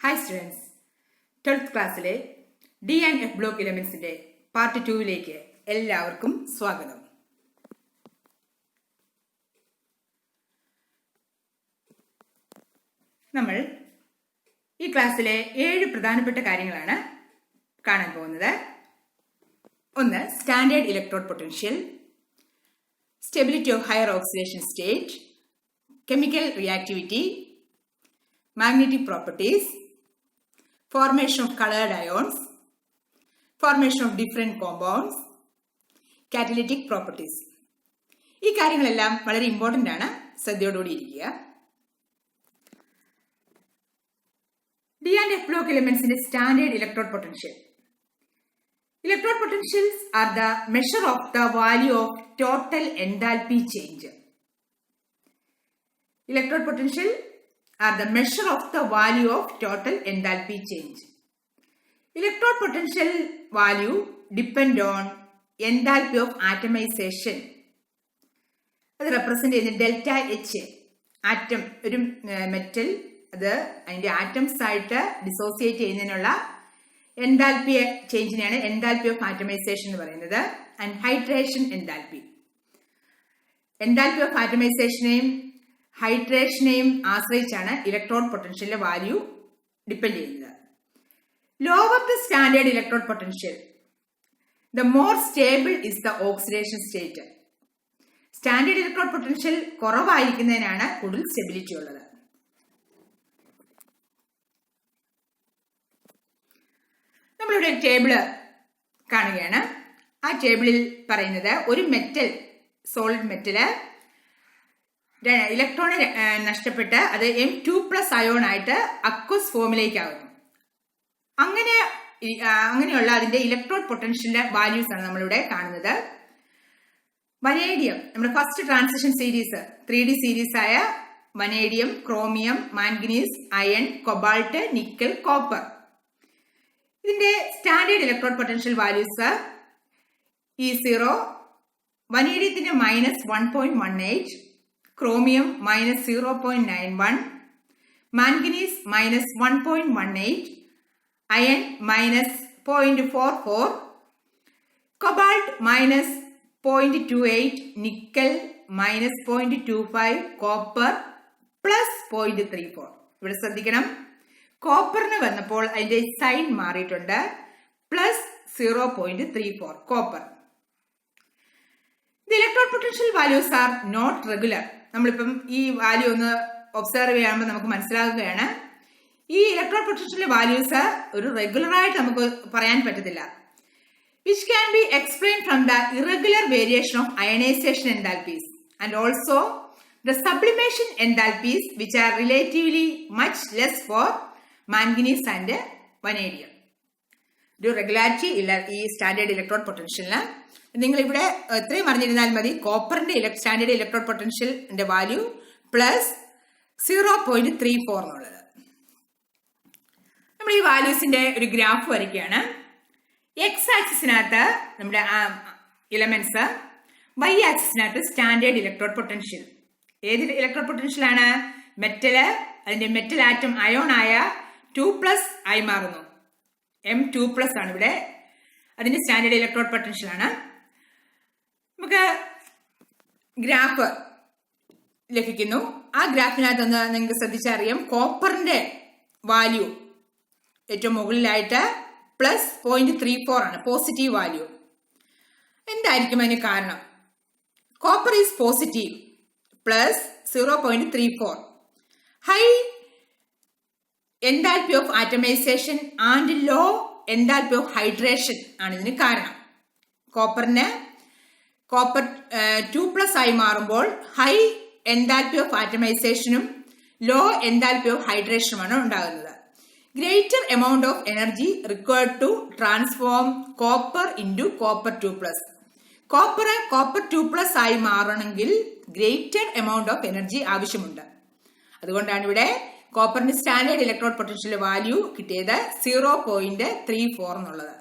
Hi students, 12th ക്ലാസ്സിലെ D&F block എലിമെന്റ്സിന്റെ part 2 എല്ലാവർക്കും സ്വാഗതം. നമ്മൾ ഈ ക്ലാസ്സിലെ 7 പ്രധാനപ്പെട്ട കാര്യങ്ങളാണ് കാണാൻ പോകുന്നത്. ഒന്ന്, standard electrode potential, stability of higher oxidation state, chemical reactivity, magnetic properties, formation of colored ions, formation of different compounds, catalytic properties. ഈ കാര്യങ്ങളെല്ലാം വളരെ ഇമ്പോർട്ടൻ്റ് ആണ്, ശ്രദ്ധയോടുകൂടി ഇരിക്കുക. D&F block elementsന്റെ standard electrode potential. Electrode potentials are the measure of the value of total enthalpy change. Electrode potential are the measure of the value of total enthalpy change. Electrode potential value depend on enthalpy of atomization. അത് represent ചെയ്യുന്ന delta H. Atom, ഒരു metal അത് അതിന്റെ atoms ആയിട്ട് dissociate ചെയ്യുന്നതിനുള്ള enthalpy ചേഞ്ചിനെയാണ് enthalpy of atomization എന്ന് പറയുന്നത്. And hydration enthalpy. Enthalpy of ആറ്റമൈസേഷനെയും ഹൈഡ്രേഷനെയും ആശ്രയിച്ചാണ് ഇലക്ട്രോഡ് പൊട്ടൻഷ്യലിന്റെ വാല്യൂ ഡിപ്പെൻഡ് ചെയ്യുന്നത്. Lower the standard electrode potential, the more stable is the oxidation state. Standard electrode potential കുറവായിരിക്കുന്നതിനാണ് കൂടുതൽ സ്റ്റെബിലിറ്റി ഉള്ളത്. നമ്മളിവിടെ ടേബിള് കാണുകയാണ്. ആ ടേബിളിൽ പറയുന്നത് ഒരു മെറ്റൽ, സോളിഡ് മെറ്റല് ഇലക്ട്രോണ് നഷ്ടപ്പെട്ട് അത് M2+ അയോൺ ആയിട്ട് അക്വസ് ഫോമിലേക്ക് ആകുന്നു. അങ്ങനെയുള്ള അതിന്റെ ഇലക്ട്രോഡ് പൊട്ടൻഷ്യലിന്റെ വാല്യൂസ് ആണ് നമ്മളിവിടെ കാണുന്നത്. വനേഡിയം, നമ്മുടെ first transition series 3D series ആയ vanadium, chromium, manganese, iron, cobalt, nickel, copper. ഇതിന്റെ standard electrode potential values E0, വനേഡിയത്തിന്റെ -1.18, chromium -0.91, manganese -1.18, iron -0.44, cobalt -0.28, nickel -0.25, copper +0.34. ഇവിടെ ശ്രദ്ധിക്കണം, കോപ്പറിന് വന്നപ്പോൾ അതിന്റെ സൈൻ മാറിയിട്ടുണ്ട്, +0.34 copper. The electrode potential values are not regular. നമ്മളിപ്പം ഈ വാല്യൂ ഒന്ന് ഒബ്സർവ് ചെയ്യുമ്പോൾ നമുക്ക് മനസ്സിലാകുകയാണ്, ഈ ഇലക്ട്രോഡ് പൊട്ടൻഷ്യൽ വാല്യൂസ് ഒരു റെഗുലർ ആയിട്ട് നമുക്ക് പറയാൻ പറ്റത്തില്ല. Which can be explain from the irregular variation of ionization enthalpies and also the sublimation enthalpies which are relatively much less for manganese and vanadium. ഒരു റെഗുലാരിറ്റി ഇല്ല ഈ സ്റ്റാൻഡേർഡ് ഇലക്ട്രോഡ് പൊട്ടൻഷ്യലിന്. നിങ്ങൾ ഇവിടെ എത്രയും അറിഞ്ഞിരുന്നാൽ മതി, കോപ്പറിന്റെ സ്റ്റാൻഡേർഡ് ഇലക്ട്രോഡ് പൊട്ടൻഷ്യലിന്റെ വാല്യൂ +0.34 എന്നുള്ളത്. നമ്മൾ ഈ വാല്യൂസിന്റെ ഒരു ഗ്രാഫ് വരയ്ക്കുകയാണ്. എക്സ് ആക്സിസിനകത്ത് നമ്മുടെ എലമെന്റ്സ്, വൈ ആക്സിസിനകത്ത് സ്റ്റാൻഡേർഡ് ഇലക്ട്രോഡ് പൊട്ടൻഷ്യൽ. ഏത് ഇലക്ട്രോഡ് പൊട്ടൻഷ്യൽ ആണ്? മെറ്റല്, അതിന്റെ മെറ്റൽ ആറ്റം അയോൺ ആയ 2+ ആയി മാറുന്നു. M2+ ആണ് ഇവിടെ അതിന്റെ സ്റ്റാൻഡേർഡ് ഇലക്ട്രോഡ് പൊട്ടൻഷ്യൽ ആണ്. നമുക്ക് ഗ്രാഫ് ലഭിക്കുന്നു. ആ ഗ്രാഫിനകത്തൊന്ന് നിങ്ങൾക്ക് ശ്രദ്ധിച്ചറിയാം, കോപ്പറിന്റെ വാല്യൂ ഏറ്റവും മുകളിലായിട്ട് +0.34 ആണ്, പോസിറ്റീവ് വാല്യൂ. എന്തായിരിക്കും അതിന് കാരണം? Copper is positive, +0.34. High enthalpy of atomization and low enthalpy of hydration ആണ് ഇതിന് കാരണം. കോപ്പർ 2+ ആയി മാറുമ്പോൾ ഹൈ എൻതാൽപ്പി ഓഫ് ആറ്റമൈസേഷനും ലോ എൻതാൽപ്പി ഓഫ് ഹൈഡ്രേഷനുമാണ് ഉണ്ടാകുന്നത്. Greater amount of energy required to transform copper into copper 2+. Copper 2+ ആയി മാറണമെങ്കിൽ ഗ്രേറ്റർ എമൗണ്ട് ഓഫ് എനർജി ആവശ്യമുണ്ട്. അതുകൊണ്ടാണ് ഇവിടെ കോപ്പറിന്റെ സ്റ്റാൻഡേർഡ് ഇലക്ട്രോഡ് പൊട്ടൻഷ്യൽ വാല്യൂ കിട്ടിയത് 0.34 എന്നുള്ളത്.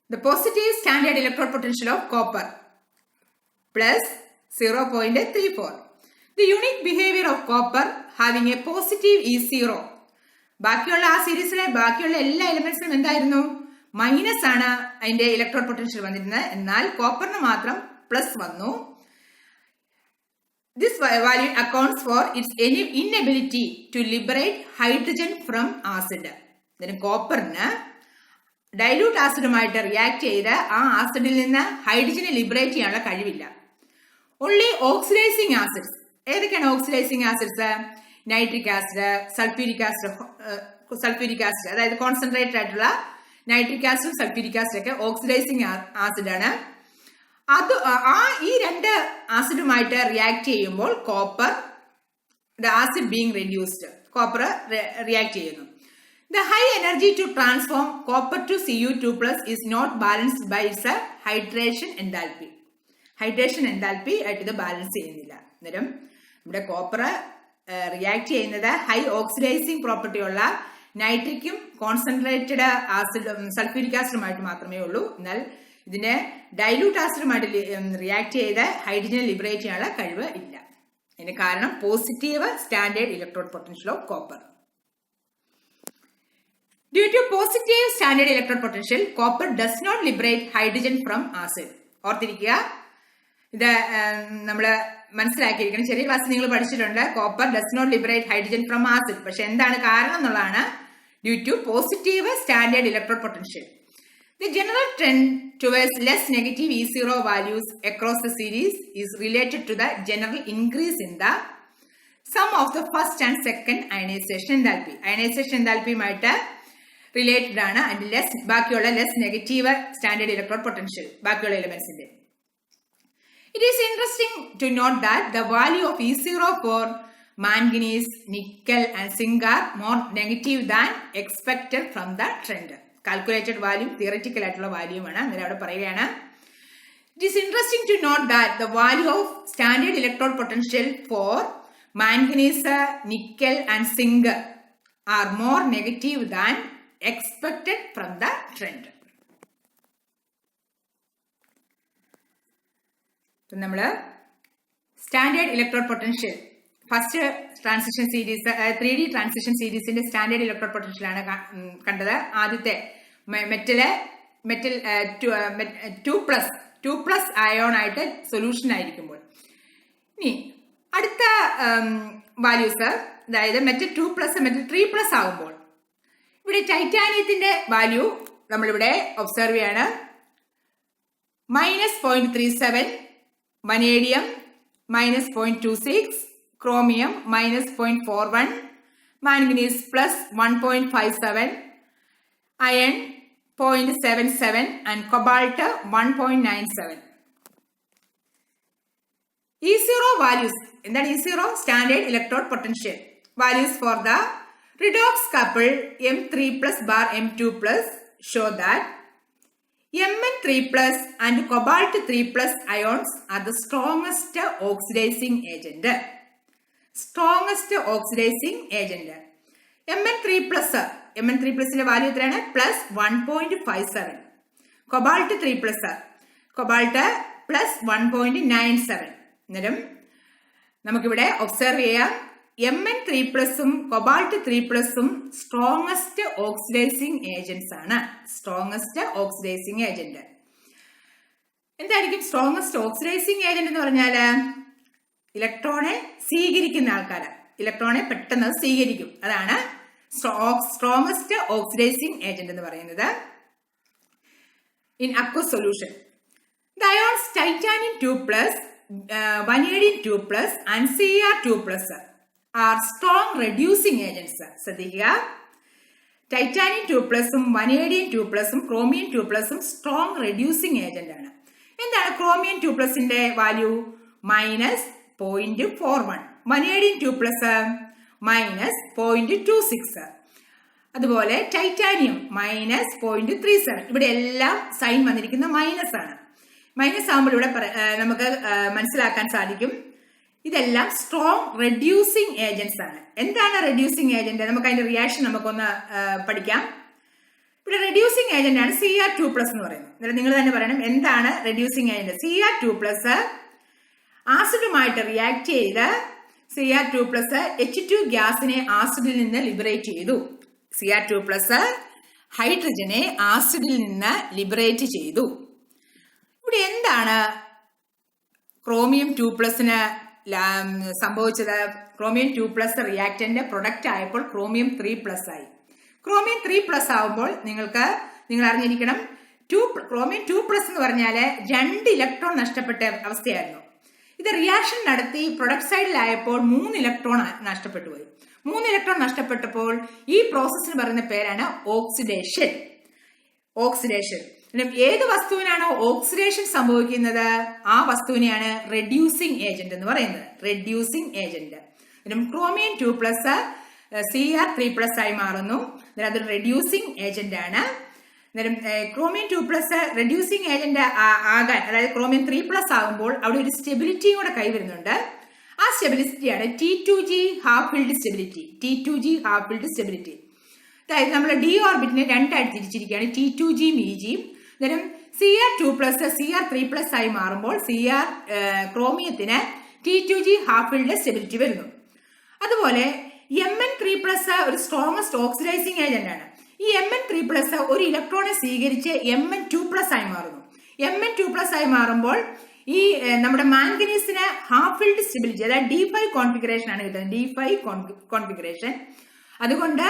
The positive standard electrode potential of copper plus 0.34. The unique behavior of copper having a positive is 0. ബാക്കിയുള്ള ആ സീരീസിലെ ബാക്കിയുള്ള എല്ലാ എലിമെന്റ്സിനും എന്തായിരുന്നു? മൈനസ് ആണ് അതിന്റെ ഇലക്ട്രോഡ് പൊട്ടൻഷ്യൽ വന്നിരുന്നത്. എന്നാൽ കോപ്പറിന് മാത്രം പ്ലസ് വന്നു. This value accounts for its inability to liberate hydrogen from acid. കോപ്പറിന് ഡൈല്യൂട്ട് ആസിഡുമായിട്ട് റിയാക്ട് ചെയ്ത് ആ ആസിഡിൽ നിന്ന് ഹൈഡ്രജനെ ലിബറേറ്റ് ചെയ്യാനുള്ള കഴിവില്ല. Only oxidising acids. ഏതൊക്കെയാണ് oxidising acids? Nitric acid, sulphuric acid, അതായത് കോൺസെൻട്രേറ്റഡ് ആയിട്ടുള്ള നൈട്രിക് ആസിഡും സൾഫ്യൂരിക് ആസിഡും ഒക്കെ ഓക്സിഡൈസിങ് ആസിഡാണ്. അത് ഈ രണ്ട് ആസിഡുമായിട്ട് റിയാക്ട് ചെയ്യുമ്പോൾ copper acid being reduced, copper react ചെയ്യുന്നു. The high energy to transform copper to Cu2+ is not balanced by its hydration enthalpy. Hydration enthalpy ആയിട്ട് ഇത് ബാലൻസ് ചെയ്യുന്നില്ല. അന്നേരം നമ്മുടെ കോപ്പർ റിയാക്ട് ചെയ്യുന്നത് ഹൈ ഓക്സിഡൈസിങ് പ്രോപ്പർട്ടി ഉള്ള നൈട്രിക്കും കോൺസെൻട്രേറ്റഡ് ആസിഡ് സൾഫ്യൂരിക് ആസിഡുമായിട്ട് മാത്രമേ ഉള്ളൂ. എന്നാൽ ഇതിന് ഡൈല്യൂട്ട് ആസിഡുമായിട്ട് റിയാക്ട് ചെയ്ത് ഹൈഡ്രജനെ ലിബറേറ്റ് ചെയ്യാനുള്ള കഴിവ് ഇല്ല. അതിന് കാരണം positive standard electrode potential of copper. Due to positive standard electrode potential, copper does not liberate hydrogen from acid. ഓർത്തിരിക്കുക, ഇത് നമ്മൾ മനസ്സിലാക്കിയിരിക്കണം. ചെറിയ ക്ലാസ് നിങ്ങൾ പഠിച്ചിട്ടുണ്ട്, copper does not liberate hydrogen from acid. പക്ഷെ എന്താണ് കാരണം എന്നുള്ളതാണ് due to positive standard electrode potential. The general trend towards less negative E0 values across the series is related to the general increase in the sum of the first and second ionization enthalpy. Ionization enthalpyയുമായിട്ട് related ആണ് അതിന്റെ ബാക്കിയുള്ള less negative standard electrode potential ബാക്കിയുള്ള എലിമെന്റ്സിന്റെ. It is interesting to note that the value of E0 for manganese, nickel and zinc are more negative than expected from the trend. Calculated value theoretical ആയിട്ടുള്ള വാല്യൂമാണ്. അങ്ങനെ അവിടെ പറയുകയാണ്, it is interesting to note that the value of standard electrode potential for manganese, nickel and zinc are more negative than expected from the trend. നമ്മള് standard electrode potential first transition series 3D transition സീരീസിന്റെ standard electrode potential ആണ് കണ്ടത്. ആദ്യത്തെ metal 2+ ion ആയിട്ട് solution ആയിരിക്കുമ്പോൾ. ഇനി അടുത്ത values, അതായത് മെറ്റൽ 2+, മെറ്റൽ 3+ ആകുമ്പോൾ ഇവിടെ ടൈറ്റാനിയത്തിന്റെ വാല്യൂ നമ്മളിവിടെ ഒബ്സർവ് ചെയ്യാണ്. -0.37, vanadium -0.26, chromium -0.41, manganese +1.57, iron 0.77 and cobalt 1.97. E0 values. എന്താണ് E0? Standard electrode potential values for the redox couple M3+ bar M2+ show that Mn3+ and cobalt 3+ ions are the strongest oxidizing agent. Strongest oxidizing agent. Mn3+ ന്റെ value എത്രയാണ്? +1.57. cobalt 3+, cobalt +1.97. അന്നേരം നമുക്കിവിടെ observe ചെയ്യാം, Mn3+ഉം cobalt 3+ഉം strongest oxidising agents ആണ്. Strongest oxidising agent എന്തായിരിക്കും? Strongest oxidising agent എന്ന് പറഞ്ഞാല് ഇലക്ട്രോണെ സ്വീകരിക്കുന്ന ആൾക്കാര്, ഇലക്ട്രോണെ പെട്ടെന്ന് സ്വീകരിക്കും. അതാണ് സ്ട്രോങ്ങസ്റ്റ് ഓക്സിഡൈസിങ് ഏജന്റ് എന്ന് പറയുന്നത്. In aqueous solution, the ions titanium 2+, vanadium 2+ and Cr2+ are strong reducing agents. ശ്രദ്ധിക്കുക, ടൈറ്റാനിയം 2+ഉം വനേഡിയം 2+ഉം ക്രോമിയം 2+ഉം സ്ട്രോങ് റെഡ്യൂസിങ് ഏജന്റ് ആണ്. എന്താണ് ക്രോമിയം 2+ന്റെ വാല്യൂ? -0.41, വനേഡിയം 2+ -0.26, അതുപോലെ ടൈറ്റാനിയം -0.37. ഇവിടെ എല്ലാം സൈൻ വന്നിരിക്കുന്ന മൈനസ് ആണ്. മൈനസ് ആകുമ്പോൾ ഇവിടെ നമുക്ക് മനസ്സിലാക്കാൻ സാധിക്കും ഇതെല്ലാം സ്ട്രോങ് റെഡ്യൂസിങ് ഏജന്റ്സ് ആണ്. എന്താണ് റെഡ്യൂസിങ് ഏജന്റ്? നമുക്ക് അതിന്റെ റിയാക്ഷൻ നമുക്കൊന്ന് പഠിക്കാം. ഇവിടെ റെഡ്യൂസിങ് ഏജന്റ് ആണ് Cr2+ എന്ന് പറയുന്നത്. നിങ്ങൾ തന്നെ പറയണം എന്താണ് റെഡ്യൂസിങ് ഏജന്റ്. Cr2+ ആസിഡുമായിട്ട് റിയാക്ട് ചെയ്ത് Cr2 പ്ലസ് H2 ഗ്യാസിനെ ആസിഡിൽ നിന്ന് ലിബറേറ്റ് ചെയ്തു. Cr2 പ്ലസ് ഹൈഡ്രജനെ ആസിഡിൽ നിന്ന് ലിബറേറ്റ് ചെയ്തു. ഇവിടെ എന്താണ് ക്രോമിയം 2+ സംഭവിച്ചത്? ക്രോമിയം 2+ റിയാക്ടന്റ് പ്രൊഡക്റ്റ് ആയപ്പോൾ ക്രോമിയം 3+ ആയി. ക്രോമിയം 3+ ആവുമ്പോൾ നിങ്ങൾ അറിഞ്ഞിരിക്കണം, ക്രോമിയം 2+ എന്ന് പറഞ്ഞാല് 2 ഇലക്ട്രോൺ നഷ്ടപ്പെട്ട അവസ്ഥയായിരുന്നു. ഇത് റിയാക്ഷൻ നടത്തി പ്രൊഡക്റ്റ് സൈഡിലായപ്പോൾ 3 ഇലക്ട്രോൺ നഷ്ടപ്പെട്ടു പോയി. 3 ഇലക്ട്രോൺ നഷ്ടപ്പെട്ടപ്പോൾ ഈ പ്രോസസ്സിന് പറയുന്ന പേരാണ് ഓക്സിഡേഷൻ. ഏത് വസ്തുവിനാണോ ഓക്സിഡേഷൻ സംഭവിക്കുന്നത് ആ വസ്തുവിനെയാണ് റെഡ്യൂസിങ് ഏജന്റ് എന്ന് പറയുന്നത്. Reducing agent. ക്രോമിയം 2+ Cr3+ ആയി മാറുന്നു. അതൊരു റെഡ്യൂസിങ് ഏജന്റ് ആണ്. ക്രോമിയം 2+ റെഡ്യൂസിങ് ഏജന്റ് ആകാൻ, അതായത് ക്രോമിയം 3+ ആകുമ്പോൾ അവിടെ ഒരു സ്റ്റെബിലിറ്റിയും കൂടെ കൈവരുന്നുണ്ട്. ആ സ്റ്റെബിലിറ്റിയാണ് T2G half field stability. T2G half field stability. അതായത് നമ്മൾ ഡി ഓർബിറ്റിനെ 2 ആയിട്ട് തിരിച്ചിരിക്കുകയാണ്, T2Gയും EGയും. അന്നേരം Cr2+ Cr3+ ആയി മാറുമ്പോൾ ക്രോമിയത്തിന് T2G ഹാഫ് ഫീൽഡ് സ്റ്റെബിലിറ്റി വരുന്നു. അതുപോലെ Mn3+ ഒരു സ്ട്രോങ്ങസ്റ്റ് ഓക്സിഡൈസിങ് ഏജന്റ് ആണ്. ഈ Mn3+ ഒരു ഇലക്ട്രോണെ സ്വീകരിച്ച് Mn2+ ആയി മാറുന്നു. Mn2+ ആയി മാറുമ്പോൾ ഈ നമ്മുടെ മാംഗനീസിന് ഹാഫ് ഫീൽഡ് സ്റ്റെബിലിറ്റി, അതായത് D5 കോൺഫിഗറേഷൻ ആണ് കിട്ടുന്നത്. D5 configuration. അതുകൊണ്ട്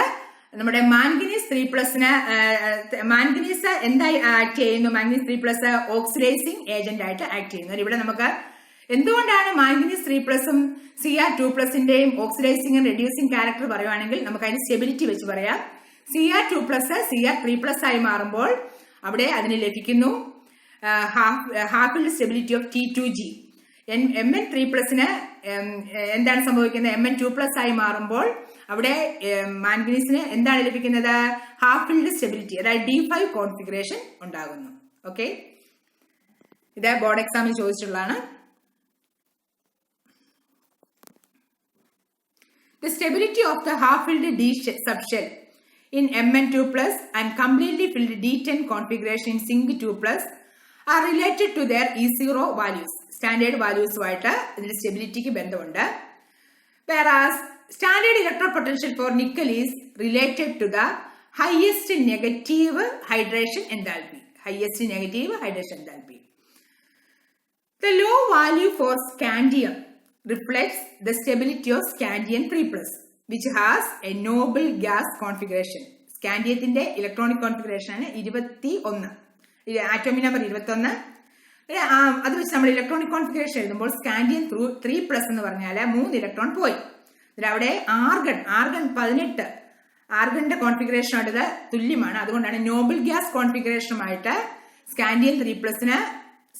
നമ്മുടെ മാംഗനീസ് 3+ന് മാംഗനീസ് എന്തായി ആക്ട് ചെയ്യുന്നു? മാംഗനീസ് 3+ ഓക്സിഡൈസിങ് ഏജന്റ് ആയിട്ട് ആക്ട് ചെയ്യുന്നു. ഇവിടെ നമുക്ക് എന്തുകൊണ്ടാണ് മാംഗനീസ് 3+ഉം Cr2+ന്റെയും ഓക്സിഡൈസിംഗ് റെഡ്യൂസിംഗ് ക്യാരക്ടർ പറയുവാണെങ്കിൽ നമുക്ക് അതിന് സ്റ്റെബിലിറ്റി വെച്ച് പറയാം. Cr2+ Cr3+ ആയി മാറുമ്പോൾ അവിടെ അതിന് ലഭിക്കുന്നു half field stability of T2G. Mn3+ന് എന്താണ് സംഭവിക്കുന്നത്? Mn2+ ആയി മാറുമ്പോൾ അവിടെ മാംഗനീസിന് എന്താണ് ലഭിക്കുന്നത്? ഹാഫ് ഫീൽഡ് സ്റ്റെബിലിറ്റി, അതായത് D5 കോൺഫിഗറേഷൻ ഉണ്ടാകുന്നു. ഓക്കെ, ഇത് ബോർഡ് എക്സാമിൽ ചോദിച്ചിട്ടുള്ളതാണ്. The stability of the half-filled D subshell in Mn2+ and completely filled D10 configuration in Zinc 2+ are related to their E0 values. Standard values ആയിട്ട് ഇതിന്റെ സ്റ്റെബിലിറ്റിക്ക് ബന്ധമുണ്ട്. Whereas standard electropotential for nickel is related to the highest negative hydration enthalpy. Highest negative hydration enthalpy. The low value for scandium reflects the stability of scandium 3+, which has a noble gas configuration. Scandiumത്തിന്റെ electronic configuration ആണ് 21, atomic number 21. അത് വെച്ച് നമ്മൾ electronic configuration എഴുതുമ്പോൾ scandium 3+ എന്ന് പറഞ്ഞാൽ 3 electron പോയി. അവിടെ ആർഗൺ 18, ആർഗണിന്റെ കോൺഫിഗറേഷനായിട്ട് തുല്യമാണ്. അതുകൊണ്ടാണ് നോബിൾ ഗ്യാസ് കോൺഫിഗറേഷനുമായിട്ട് സ്കാൻഡിയം 3+ന്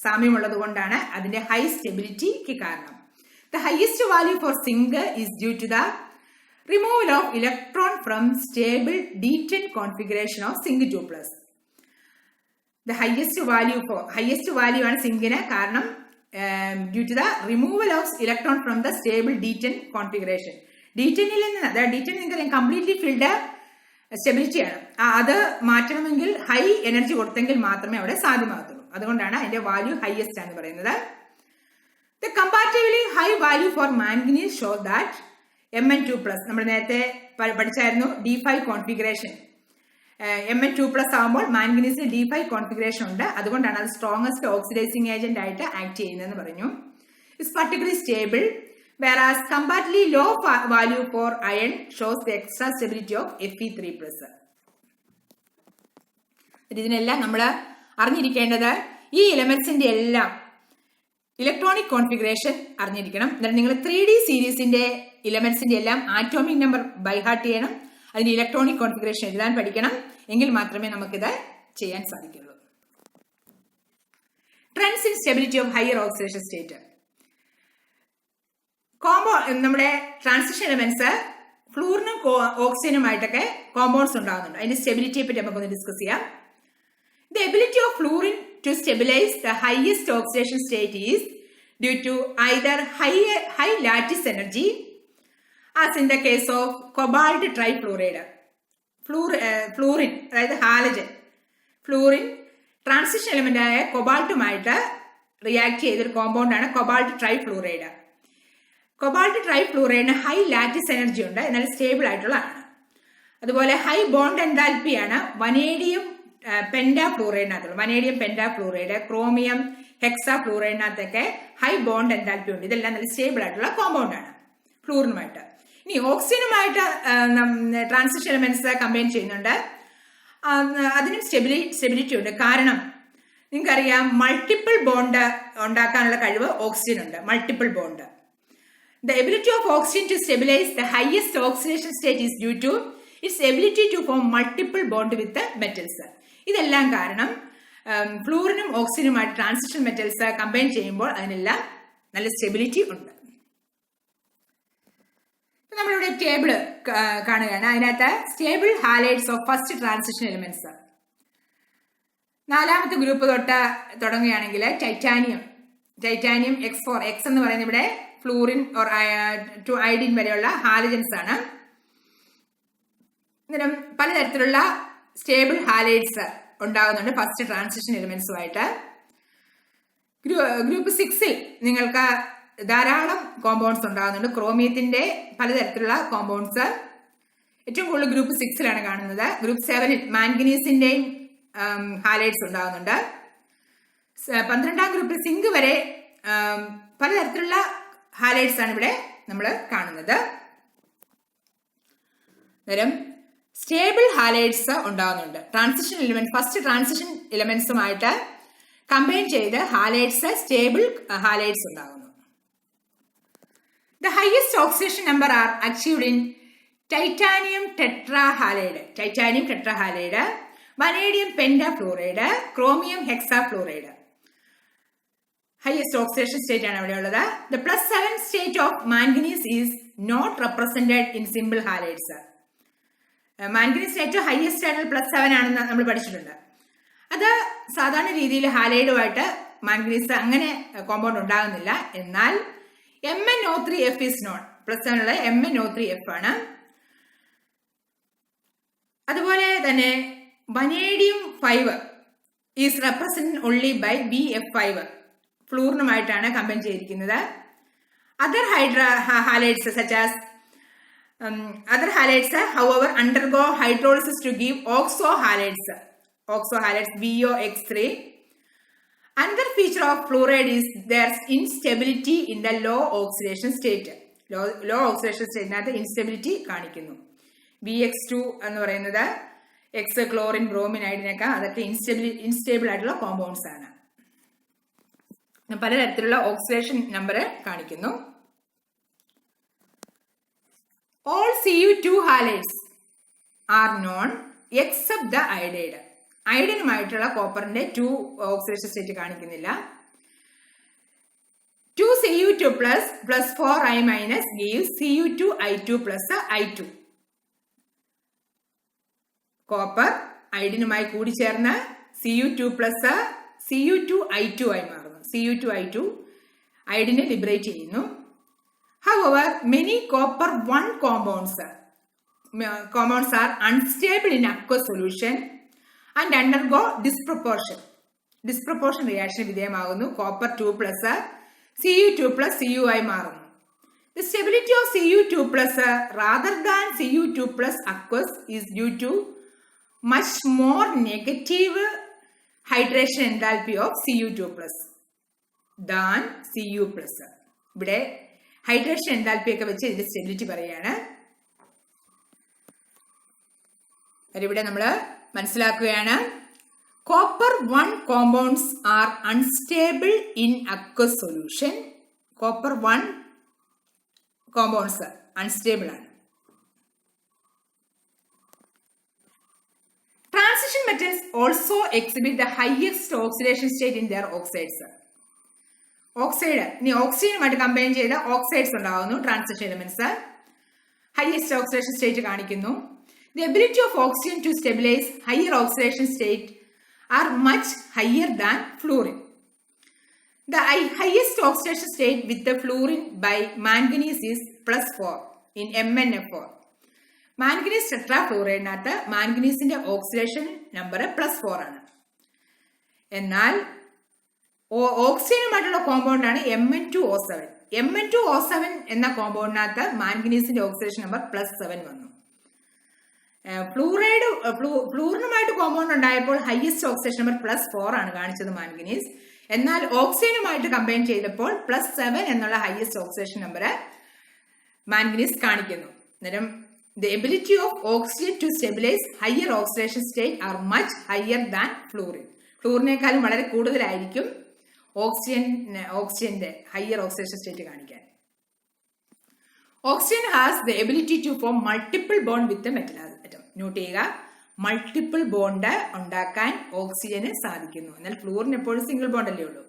സാമ്യമുള്ളത് കൊണ്ടാണ് അതിന്റെ ഹൈ സ്റ്റെബിലിറ്റിക്ക് കാരണം. The highest value for zinc is due to the removal of electron from stable D10 configuration of zinc 2+. The highest value ആണ് സിങ്കിന് കാരണം due to the removal of electron from the stable D10 configuration. D10ൽ നിന്ന്, അതായത് D10 നിങ്ങൾക്ക് completely filled stability ആണ്. അത് മാറ്റണമെങ്കിൽ high energy കൊടുത്തെങ്കിൽ മാത്രമേ അവിടെ സാധ്യമാകത്തുള്ളൂ. അതുകൊണ്ടാണ് അതിന്റെ വാല്യൂ ഹൈയസ്റ്റ് ആണ് പറയുന്നത്. The comparatively high value for manganese show that Mn2+, നമ്മൾ നേരത്തെ പഠിച്ചായിരുന്നു D5 കോൺഫിഗറേഷൻ. Mn2+ ആകുമ്പോൾ മാംഗനീസിന് D5 കോൺഫിഗറേഷൻ ഉണ്ട്. അതുകൊണ്ടാണ് അത് സ്ട്രോങ്ങസ്റ്റ് ഓക്സിഡൈസിംഗ് ഏജന്റ് ആയിട്ട് ആക്ട് ചെയ്യുന്നതെന്ന് പറഞ്ഞു. It's particularly stable, whereas comparatively low value for iron shows the extra stability of Fe3+. ഇതിനെല്ലാം നമ്മൾ അറിഞ്ഞിരിക്കേണ്ടത് ഈ എലമെന്റ്സിന്റെ എല്ലാം ഇലക്ട്രോണിക് കോൺഫിഗറേഷൻ അറിഞ്ഞിരിക്കണം. എന്നാൽ നിങ്ങൾ 3D സീരീസിന്റെ ഇലമെന്റ്സിന്റെ എല്ലാം ആറ്റോമിക് നമ്പർ ബൈഹാർട്ട് ചെയ്യണം. അതിന്റെ ഇലക്ട്രോണിക് കോൺഫിഗറേഷൻ എഴുതാൻ പഠിക്കണം. എങ്കിൽ മാത്രമേ നമുക്കിത് ചെയ്യാൻ സാധിക്കുള്ളൂ. Trends in stability of higher oxidation state. നമ്മുടെ ട്രാൻസിഷൻ എലമെന്റ്സ് ഫ്ലൂറിനും ഓക്സിജനുമായിട്ടൊക്കെ കോമ്പൗണ്ട്സ് ഉണ്ടാകുന്നുണ്ട്. അതിന്റെ സ്റ്റെബിലിറ്റിയെ പറ്റി നമുക്കൊന്ന് ഡിസ്കസ് ചെയ്യാം. The ability of fluorine to stabilize the highest oxidation state is due to either high lattice energy, as in the case of cobalt trifluoride. Fluorine, അതായത് halogen, fluorine transition element ആയ കൊബാൾട്ടുമായിട്ട് react ചെയ്തൊരു കോമ്പൗണ്ടാണ് cobalt trifluoride. Cobalt ട്രൈഫ്ലൂറൈഡിന് high lattice energy ഉണ്ട്, എന്നാൽ stable ആയിട്ടുള്ളതാണ്. അതുപോലെ ഹൈ ബോണ്ട് എൻതാൽപ്പിയാണ് വനേഡിയം പെന്റാഫ്ലൂറൈഡിനകത്തുള്ളത്. വനേഡിയം പെന്റാഫ്ലൂറൈഡ്, ക്രോമിയം ഹെക്സാഫ്ലൂറൈഡിനകത്തൊക്കെ ഹൈ ബോണ്ട് എൻതാൽപ്പി ഉണ്ട്. ഇതെല്ലാം നല്ല സ്റ്റേബിൾ ആയിട്ടുള്ള കോമ്പൗണ്ടാണ് ഫ്ലൂറിനുമായിട്ട്. ഇനി ഓക്സിജനുമായിട്ട് ട്രാൻസിഷൻ എലമെന്റ്സ് കമ്പൈൻ ചെയ്യുന്നുണ്ട്. അതിനും സ്റ്റെബിലിറ്റി ഉണ്ട്. കാരണം നിങ്ങൾക്കറിയാം, മൾട്ടിപ്പിൾ ബോണ്ട് ഉണ്ടാക്കാനുള്ള കഴിവ് ഓക്സിജൻ ഉണ്ട്. Multiple bond. The ability of oxygen to stabilize the highest oxidation state is due to its ability to form multiple bond with the metals. ഇതെല്ലാം കാരണം ഫ്ലൂറിനും ഓക്സിജനുമായിട്ട് ട്രാൻസിഷൻ മെറ്റൽസ് കമ്പൈൻ ചെയ്യുമ്പോൾ അതിനെല്ലാം നല്ല സ്റ്റെബിലിറ്റി ഉണ്ട്. നമ്മളിവിടെ ടേബിള് കാണുകയാണ്. അതിനകത്ത് stable halides of first transition elements. 4ാമത്തെ ഗ്രൂപ്പ് തൊട്ട് തുടങ്ങുകയാണെങ്കിൽ ടൈറ്റാനിയം X4, X എന്ന് പറയുന്നത് ഇവിടെ ഫ്ലൂറിൻ ടു ഐഡിൻ വരെയുള്ള ഹാലജൻസ് ആണ്. അന്നേരം പലതരത്തിലുള്ള സ്റ്റേബിൾ ഹാലൈഡ്സ് ഉണ്ടാകുന്നുണ്ട് ഫസ്റ്റ് ട്രാൻസിഷൻ എലിമെന്റ്സുമായിട്ട്. ഗ്രൂപ്പ് 6ൽ നിങ്ങൾക്ക് ധാരാളം കോമ്പൗണ്ട്സ് ഉണ്ടാകുന്നുണ്ട്. ക്രോമിയത്തിന്റെ പലതരത്തിലുള്ള കോമ്പൗണ്ട്സ് ഏറ്റവും കൂടുതൽ ഗ്രൂപ്പ് 6ലാണ് കാണുന്നത്. ഗ്രൂപ്പ് 7ൽ മാംഗനീസിന്റെയും ഹാലൈഡ്സ് ഉണ്ടാകുന്നുണ്ട്. 12ാം ഗ്രൂപ്പിൽ സിങ്ക് വരെ പലതരത്തിലുള്ള ഹാലൈഡ്സ് ആണ് ഇവിടെ നമ്മൾ കാണുന്നത്. അന്നേരം സ്റ്റേബിൾ ഹാലൈഡ്സ് ഉണ്ടാകുന്നുണ്ട്. ട്രാൻസിഷൻ എലിമെന്റ് ഫസ്റ്റ് ട്രാൻസിഷൻ എലിമെന്റ്സുമായിട്ട് കമ്പൈൻ ചെയ്ത് ഹാലൈഡ്സ് സ്റ്റേബിൾ ഹാലൈഡ്സ് ഉണ്ടാകുന്നു. The highest oxidation number are achieved in titanium tetrahalide, vanadium pentafluoride, chromium hexafluoride. Highest oxidation state ആണ് അവിടെ ഉള്ളത്. The +7 state of manganese is not represented in simple halides. മാംഗനീസിന് ഏറ്റവും highest ആയിട്ടുള്ള +7 ആണെന്ന് നമ്മൾ പഠിച്ചിട്ടുണ്ട്. അത് സാധാരണ രീതിയിൽ ഹാലൈഡുമായിട്ട് മാംഗനീസ് അങ്ങനെ കോമ്പൗണ്ട് ഉണ്ടാകുന്നില്ല. എന്നാൽ MnO3F is known. +7 ഉള്ള MnO3F ആണ്. അതുപോലെ തന്നെ vanadium 5 is represented only by BF5. ഫ്ലൂറിനുമായിട്ടാണ് കമ്പൈൻ ചെയ്തിരിക്കുന്നത്. Other halides, however, undergo hydrolysis to give oxohalides, VOX3. Another feature of fluoride is their instability in the low oxidation state. Low oxidation state natu instability കാണിക്കുന്നു. VX2 എന്ന് പറയുന്നത് X chlorine bromine ഐഡിനൊക്കെ അതൊക്കെ instable ആയിട്ടുള്ള compounds ആണ്. പലതരത്തിലുള്ള oxidation number കാണിക്കുന്നു. All Cu2 halides are known except the iodide. അയഡിനുമായിട്ടുള്ള കോപ്പറിന്റെ 2 ഓക്സിഡേഷൻ സ്റ്റേറ്റ് കാണിക്കുന്നില്ല. 2Cu2 plus 4I- gives Cu2I2 plus I2. Copper അയഡിനുമായി കൂടി ചേർന്ന് Cu2 plus Cu2I2 ആയി മാറുന്നു. Cu2I2 അയഡിനെ ലിബറേറ്റ് ചെയ്യുന്നു. However, many copper 1 compounds are unstable in aqueous solution and undergo disproportion reaction വിധേയമാകുന്നു. Copper 2 plus Cu2 plus Cu ആയി മാറുന്നു. The stability of Cu2 plus rather than Cu2 plus aqueous is due to much more negative hydration enthalpy of Cu2 plus than Cu plus. ഇവിടെ hydration enthalpy ഒക്കെ വെച്ച് ഇതിന്റെ stability പറയാണ്. ഇവിടെ നമ്മൾ മനസ്സിലാക്കുകയാണ്, copper 1 compounds are unstable in aqueous solution. Copper 1 compounds unstable ആണ്. Transition metals also exhibit the highest oxidation state in their oxides. Oxide ഇനി ഓക്സിജനുമായിട്ട് കമ്പൈൻ ചെയ്ത ഓക്സൈഡ്സ് ഉണ്ടാകുന്നു. Transition elements highest oxidation state കാണിക്കുന്നു. The ability of oxygen to stabilise higher oxidation state are much higher than fluorine. The highest oxidation state with the fluorine by manganese is +4 in MnF4. Manganese ടെട്രാഫ്ലൂറൈഡിനകത്ത് മാംഗനീസിന്റെ oxidation number +4 ആണ്. എന്നാൽ ഓക്സിജനുമായിട്ടുള്ള കോമ്പൗണ്ടാണ് Mn2O7. Mn2O7 എന്ന കോമ്പൗണ്ടിനകത്ത് മാംഗനീസിന്റെ oxidation number +7 വന്നു. ഫ്ലൂറിനുമായിട്ട് compound ഉണ്ടായപ്പോൾ highest oxidation number +4 ആണ് കാണിച്ചത് manganese. എന്നാൽ ഓക്സിജനുമായിട്ട് കമ്പൈൻ ചെയ്തപ്പോൾ +7 എന്നുള്ള ഹയസ്റ്റ് ഓക്സിഡേഷൻ നമ്പർ മാംഗനീസ് കാണിക്കുന്നു. അന്നേരം the ability of oxygen to stabilize higher oxidation state are much higher than fluorine. ഫ്ലൂറിനേക്കാളും വളരെ കൂടുതലായിരിക്കും ഓക്സിജന്റെ ഹയർ ഓക്സിഡേഷൻ സ്റ്റേറ്റ് കാണിക്കാൻ. Oxygen has the ability to form multiple bond with metal atom. Note ചെയ്യുക, multiple bond ഉണ്ടാക്കാൻ ഓക്സിജന് സാധിക്കുന്നു. എന്നാൽ ഫ്ലൂറിന് എപ്പോഴും സിംഗിൾ ബോണ്ട് അല്ലേ ഉള്ളൂ.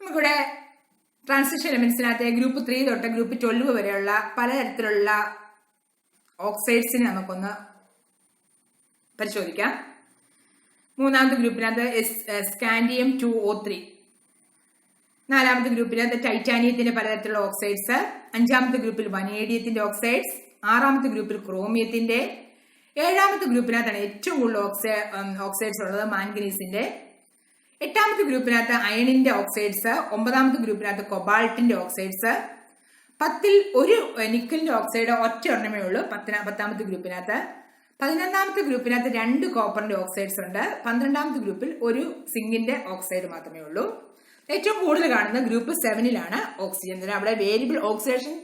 നമുക്കിവിടെ ട്രാൻസിഷൻ എലമെന്റ്സിനകത്ത് ഗ്രൂപ്പ് 3 തൊട്ട് ഗ്രൂപ്പ് 12 വരെയുള്ള പലതരത്തിലുള്ള ഓക്സൈഡ്സിനെ നമുക്കൊന്ന് പരിശോധിക്കാം. മൂന്നാമത്തെ ഗ്രൂപ്പിനകത്ത് സ്കാൻഡിയം 2O3, നാലാമത്തെ ഗ്രൂപ്പിനകത്ത് ടൈറ്റാനിയത്തിന്റെ പലതരത്തിലുള്ള ഓക്സൈഡ്സ്, അഞ്ചാമത്തെ ഗ്രൂപ്പിൽ വനേഡിയത്തിന്റെ ഓക്സൈഡ്സ്, ആറാമത്തെ ഗ്രൂപ്പിൽ ക്രോമിയത്തിന്റെ, ഏഴാമത്തെ ഗ്രൂപ്പിനകത്താണ് ഏറ്റവും കൂടുതൽ ഓക്സൈഡ്സ് ഉള്ളത് മാംഗനീസിന്റെ, എട്ടാമത്തെ ഗ്രൂപ്പിനകത്ത് അയണിന്റെ ഓക്സൈഡ്സ്, ഒമ്പതാമത്തെ ഗ്രൂപ്പിനകത്ത് കൊബാൾട്ടിന്റെ ഓക്സൈഡ്സ്, 10ൽ ഒരു നിക്കലിന്റെ ഓക്സൈഡ് ഒറ്റ ഒരെണ്ണമേ ഉള്ളൂ പത്താമത്തെ ഗ്രൂപ്പിനകത്ത്, 11ാമത്തെ ഗ്രൂപ്പിനകത്ത് 2 കോപ്പറിന്റെ ഓക്സൈഡ്സ് ഉണ്ട്, 12ാമത്തെ ഗ്രൂപ്പിൽ ഒരു സിങ്കിന്റെ ഓക്സൈഡ് മാത്രമേ ഉള്ളൂ. ഏറ്റവും കൂടുതൽ കാണുന്ന ഗ്രൂപ്പ് 7ലാണ് ഓക്സിജൻ. അവിടെ വേരിയബിൾ ഓക്സിഡേഷൻ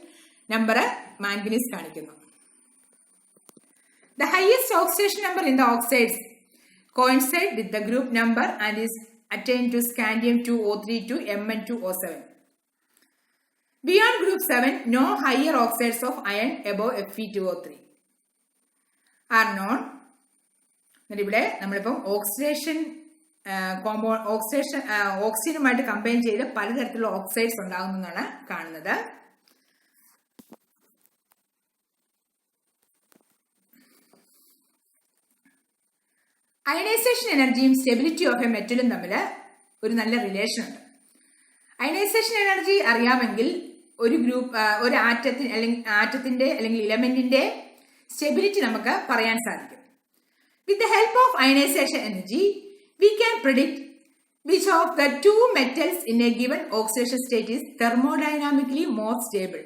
നമ്പർ മാംഗനീസ് കാണിക്കുന്നു. The highest oxidation number in the oxides coincide with the group number and is attained to scandium 2O3 to Mn2O7. Beyond group 7, no higher oxides of iron above Fe2O3 are known. ഇവിടെ നമ്മളിപ്പം ഓക്സിജനുമായിട്ട് combine ചെയ്ത് പലതരത്തിലുള്ള oxides ഉണ്ടാകുന്നതാണ് കാണുന്നത്. Ionisation എനർജിയും stability of A മെറ്റലും തമ്മിൽ ഒരു നല്ല റിലേഷൻ ഉണ്ട്. അയണൈസേഷൻ എനർജി അറിയാമെങ്കിൽ ഒരു ആറ്റത്തിന്റെ അല്ലെങ്കിൽ ഇലമെന്റിന്റെ സ്റ്റെബിലിറ്റി നമുക്ക് പറയാൻ സാധിക്കും. With the help of ionisation energy we can predict which of the two metals in a given oxidation state is thermodynamically more stable.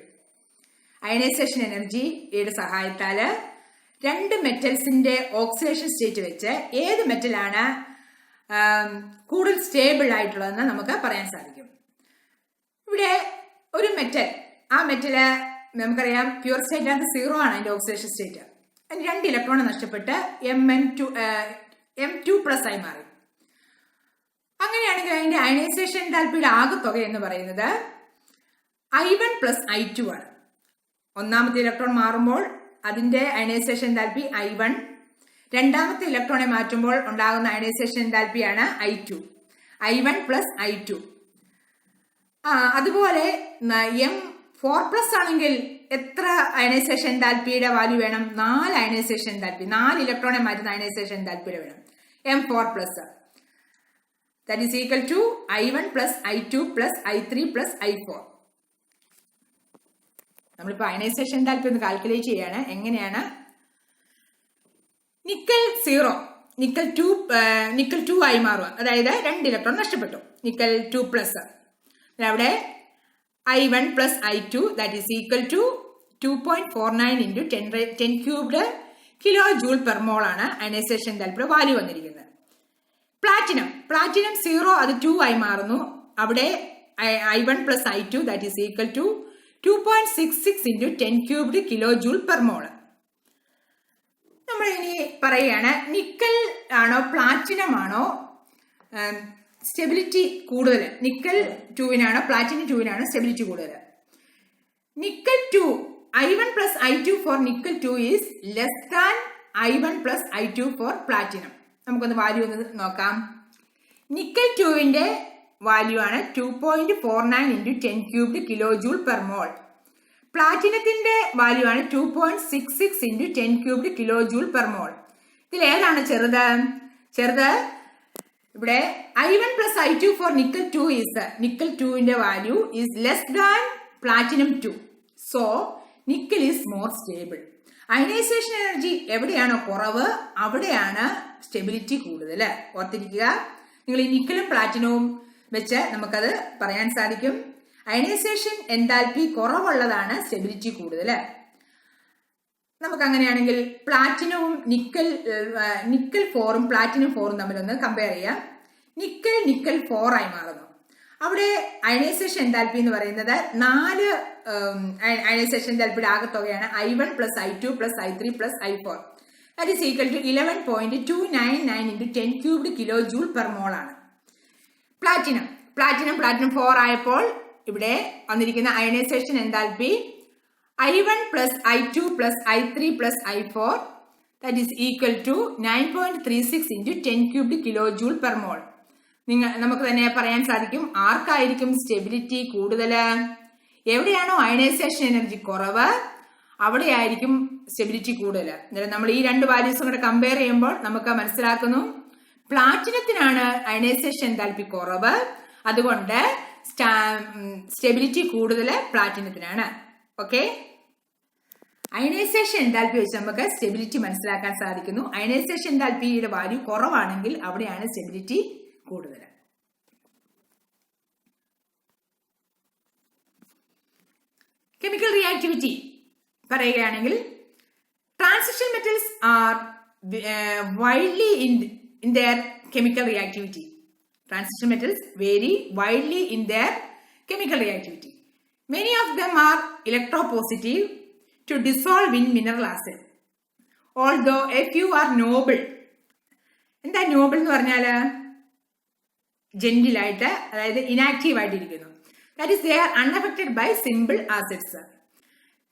Ionisation എനർജിയുടെ സഹായത്താൽ 2 മെറ്റൽസിന്റെ ഓക്സിഡേഷൻ സ്റ്റേറ്റ് വെച്ച് ഏത് മെറ്റലാണ് കൂടുതൽ സ്റ്റേബിൾ ആയിട്ടുള്ളതെന്ന് നമുക്ക് പറയാൻ സാധിക്കും. ഇവിടെ ഒരു മെറ്റൽ, ആ മെറ്റല് നമുക്കറിയാം പ്യൂർ സ്റ്റേറ്റ് അത് 0 ആണ് അതിന്റെ ഓക്സിഡേഷൻ സ്റ്റേറ്റ്. അതിന് 2 ഇലക്ട്രോൺ നഷ്ടപ്പെട്ട് M2+ ആയി മാറി. അങ്ങനെയാണെങ്കിൽ അതിന്റെ അയണൈസേഷൻ എൻതാൽപ്പിയുടെ ആകെത്തുക എന്ന് പറയുന്നത് I1 + I2 ആണ്. ഒന്നാമത്തെ ഇലക്ട്രോൺ മാറുമ്പോൾ അതിന്റെ അയണൈസേഷൻ എൻതാൽപ്പി I1, രണ്ടാമത്തെ ഇലക്ട്രോണെ മാറ്റുമ്പോൾ ഉണ്ടാകുന്ന അയണൈസേഷൻ എൻതാൽപ്പിയാണ് I2. I1 + I2. അതുപോലെ M4+ ആണെങ്കിൽ എത്ര അയണൈസേഷൻ എൻതാൽപ്പിയുടെ വാല്യൂ വേണം? 4 അയണൈസേഷൻ എൻതാൽപ്പി, 4 ഇലക്ട്രോണെ മാറ്റുന്ന അയണൈസേഷൻ എൻതാൽപ്പിയുടെ വേണം M4+. That is equal to I1 + I2 + I3 + I4. നമ്മളിപ്പോൾ അയണൈസേഷൻ എൻതാൽപ്പി ഒന്ന് കാൽക്കുലേറ്റ് ചെയ്യാണ്. എങ്ങനെയാണ്? നിക്കൽ 0, നിക്കൽ 2 ആയി മാറുക. അതായത് 2 ഇലക്ട്രോൺ നഷ്ടപ്പെട്ടു. നിക്കൽ 2+. അവിടെ I1 + I2 that is equal to 2.49 into 10³ kJ/mol ആണ് അയണൈസേഷൻ എൻതാൽപ്പിയുടെ വാല്യൂ വന്നിരിക്കുന്നത്. പ്ലാറ്റിനം 0, അത് 2 ആയി മാറുന്നു. അവിടെ I1 + I2 that is equal to 2.66 into 10³ kJ/mol. നമ്മൾ ഇനി പറയുകയാണ്, നിക്കൽ ആണോ പ്ലാറ്റിനം ആണോ സ്റ്റെബിലിറ്റി കൂടുതൽ? നിക്കൽ 2-നാണോ പ്ലാറ്റിനം 2-നാണോ സ്റ്റെബിലിറ്റി കൂടുതൽ? Nickel 2, I1 + I2 for nickel 2 is less than I1 + I2 for platinum. നമുക്കൊന്ന് വാല്യൂ ഒന്ന് നോക്കാം. നിക്കൽ 2-ന്റെ വാല്യൂ ആണ് 2.49 into 10³ kJ/mol. പ്ലാറ്റിനത്തിന്റെ വാല്യൂ ആണ് 2.66 into 10³ kJ/mol. ഇതിൽ ഏതാണ് ചെറുത്? ഇവിടെ I1 + I2 for nickel 2 is nickel 2-ന്റെ value is less than platinum 2. So nickel is more stable. Ionisation energy എവിടെയാണോ കുറവ് അവിടെയാണ് സ്റ്റെബിലിറ്റി കൂടുതൽ. ഓർത്തിരിക്കുക. നിങ്ങൾ ഈ നിക്കലും പ്ലാറ്റിനവും വെച്ച് നമുക്കത് പറയാൻ സാധിക്കും. അയണൈസേഷൻ എൻതാൽപ്പി കുറവുള്ളതാണ് സ്റ്റെബിലിറ്റി കൂടുതൽ. നമുക്ക് അങ്ങനെയാണെങ്കിൽ പ്ലാറ്റിനവും നിക്കൽ 4ഉം പ്ലാറ്റിനം 4ഉം തമ്മിലൊന്ന് കമ്പയർ ചെയ്യാം. നിക്കൽ 4 ആയി മാറുന്നു. അവിടെ അയണൈസേഷൻ എൻതാൽപ്പി എന്ന് പറയുന്നത് 4 അയണൈസേഷൻ എൻതാൽപ്പിയുടെ ആകെത്തുകയാണ് I1 + I2 + I3 + I4. That is equal to 11.299 × 10³ kJ/mol ആണ്. പ്ലാറ്റിനം 4 ആയപ്പോൾ ഇവിടെ വന്നിരിക്കുന്ന ionisation enthalpy I1 + I2 + I3 + I4 that is equal to 9.36 × 10³ kJ/mol. നമുക്ക് തന്നെ പറയാൻ സാധിക്കും ആർക്കായിരിക്കും സ്റ്റെബിലിറ്റി കൂടുതൽ. എവിടെയാണോ അയണൈസേഷൻ എനർജി കുറവ് അവിടെയായിരിക്കും സ്റ്റെബിലിറ്റി കൂടുതൽ. നമ്മൾ ഈ 2 വാല്യൂസും കൂടെ കമ്പയർ ചെയ്യുമ്പോൾ നമുക്ക് മനസ്സിലാക്കുന്നു പ്ലാറ്റിനത്തിനാണ് അയണൈസേഷൻ എൻതാൽപ്പി കുറവ്, അതുകൊണ്ട് സ്റ്റെബിലിറ്റി കൂടുതൽ പ്ലാറ്റിനത്തിനാണ്. ഓക്കെ, അയണൈസേഷൻ എൻതാൽപ്പി വെച്ച് നമുക്ക് സ്റ്റെബിലിറ്റി മനസ്സിലാക്കാൻ സാധിക്കുന്നു. അയണൈസേഷൻ എൻതാൽപ്പിയുടെ വാല്യൂ കുറവാണെങ്കിൽ അവിടെയാണ് സ്റ്റെബിലിറ്റി കൂടുതൽ. കെമിക്കൽ റിയാക്ടിവിറ്റി പറയുകയാണെങ്കിൽ transition metals are widely in their chemical reactivity. Transition metals vary widely in their chemical reactivity. Many of them are electropositive to dissolve in mineral acid, although a few are noble. എന്താ നോബിൾ എന്ന് പറഞ്ഞാല് ജെന്റിലായിട്ട്, അതായത് inactive ആയിട്ടിരിക്കുന്നു. That is they are unaffected by simple acids.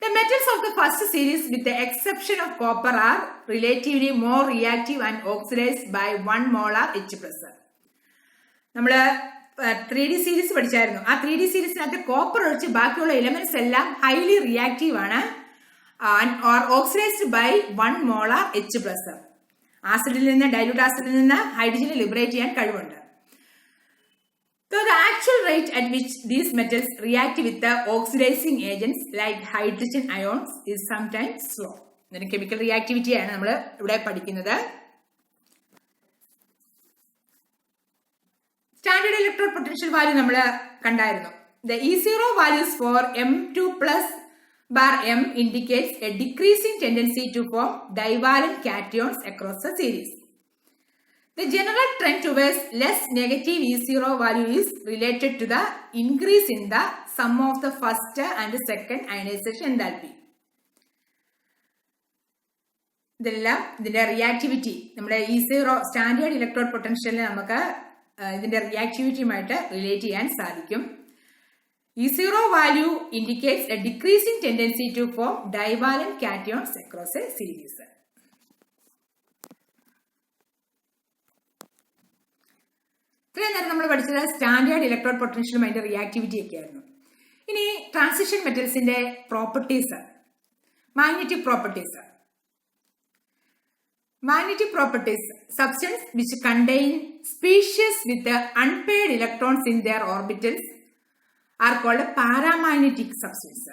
The metals of the first series, with the exception of copper, are relatively more reactive and oxidized by 1 molar H+. നമ്മള് 3D series പഠിച്ചായിരുന്നു. ആ 3D സീരീസിനകത്ത് copper ഒഴിച്ച് ബാക്കിയുള്ള elements എല്ലാം highly reactive ആണ്, or oxidised by 1 molar H+. ആസിഡിൽ നിന്ന്, dilute ആസിഡിൽ നിന്ന് ഹൈഡ്രജനെ ലിബറേറ്റ് ചെയ്യാൻ കഴിവുണ്ട്. So the actual rate at which these metals react with the oxidizing agents like hydrogen ions is sometimes slow. ഇതിന് കെമിക്കൽ റിയാക്ടിവിറ്റി ആണ് നമ്മൾ ഇവിടെ പഠിക്കുന്നത്. സ്റ്റാൻഡേർഡ് ഇലക്ട്രോഡ് പൊട്ടൻഷ്യൽ വാല്യൂ നമ്മൾ കണ്ടായിരുന്നു. The E0 values for M2+/M indicates a decreasing tendency to form divalent cations across the series. The general trend towards less negative E0 value is related to the increase in the sum of the first and second ionization enthalpy. ഇതെല്ലാം ഇതിന്റെ reactivity നമ്മുടെ E0 standard electrode പൊട്ടൻഷ്യലിനെ നമുക്ക് ഇതിന്റെ റിയാക്ടിവിറ്റിയുമായിട്ട് relate ചെയ്യാൻ സാധിക്കും. E0 value indicates a decreasing tendency to form divalent cations across a series. ഇത്രയും നേരം നമ്മൾ പഠിച്ചത് സ്റ്റാൻഡേർഡ് ഇലക്ട്രോഡ് പൊട്ടൻഷ്യലും അതിന്റെ റിയാക്ടിവിറ്റി ഒക്കെ ആയിരുന്നു. ഇനി ട്രാൻസിഷൻ മെറ്റൽസിന്റെ properties, magnetic properties. Magnetic properties: substance which contain species with unpaired electrons in their orbitals are called paramagnetic substance.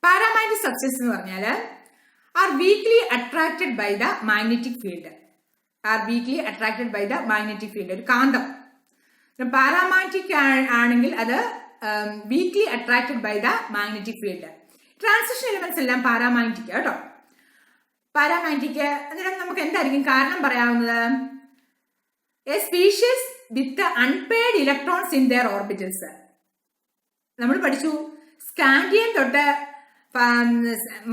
Paramagnetic substance എന്ന് പറഞ്ഞാൽ are weakly attracted by the magnetic field. Are weakly attracted by the magnetic field. ഒരു കാന്തം paramagnetic ആണെങ്കിൽ അത് weakly attracted by the magnetic field. Transition elements എല്ലാം paramagnetic കേട്ടോ. Paramagnetic അന്നേരം നമുക്ക് എന്തായിരിക്കും കാരണം പറയാവുന്നത്? A species with unpaired electrons in there orbitals. നമ്മൾ പഠിച്ചു സ്കാൻഡിയം തൊട്ട്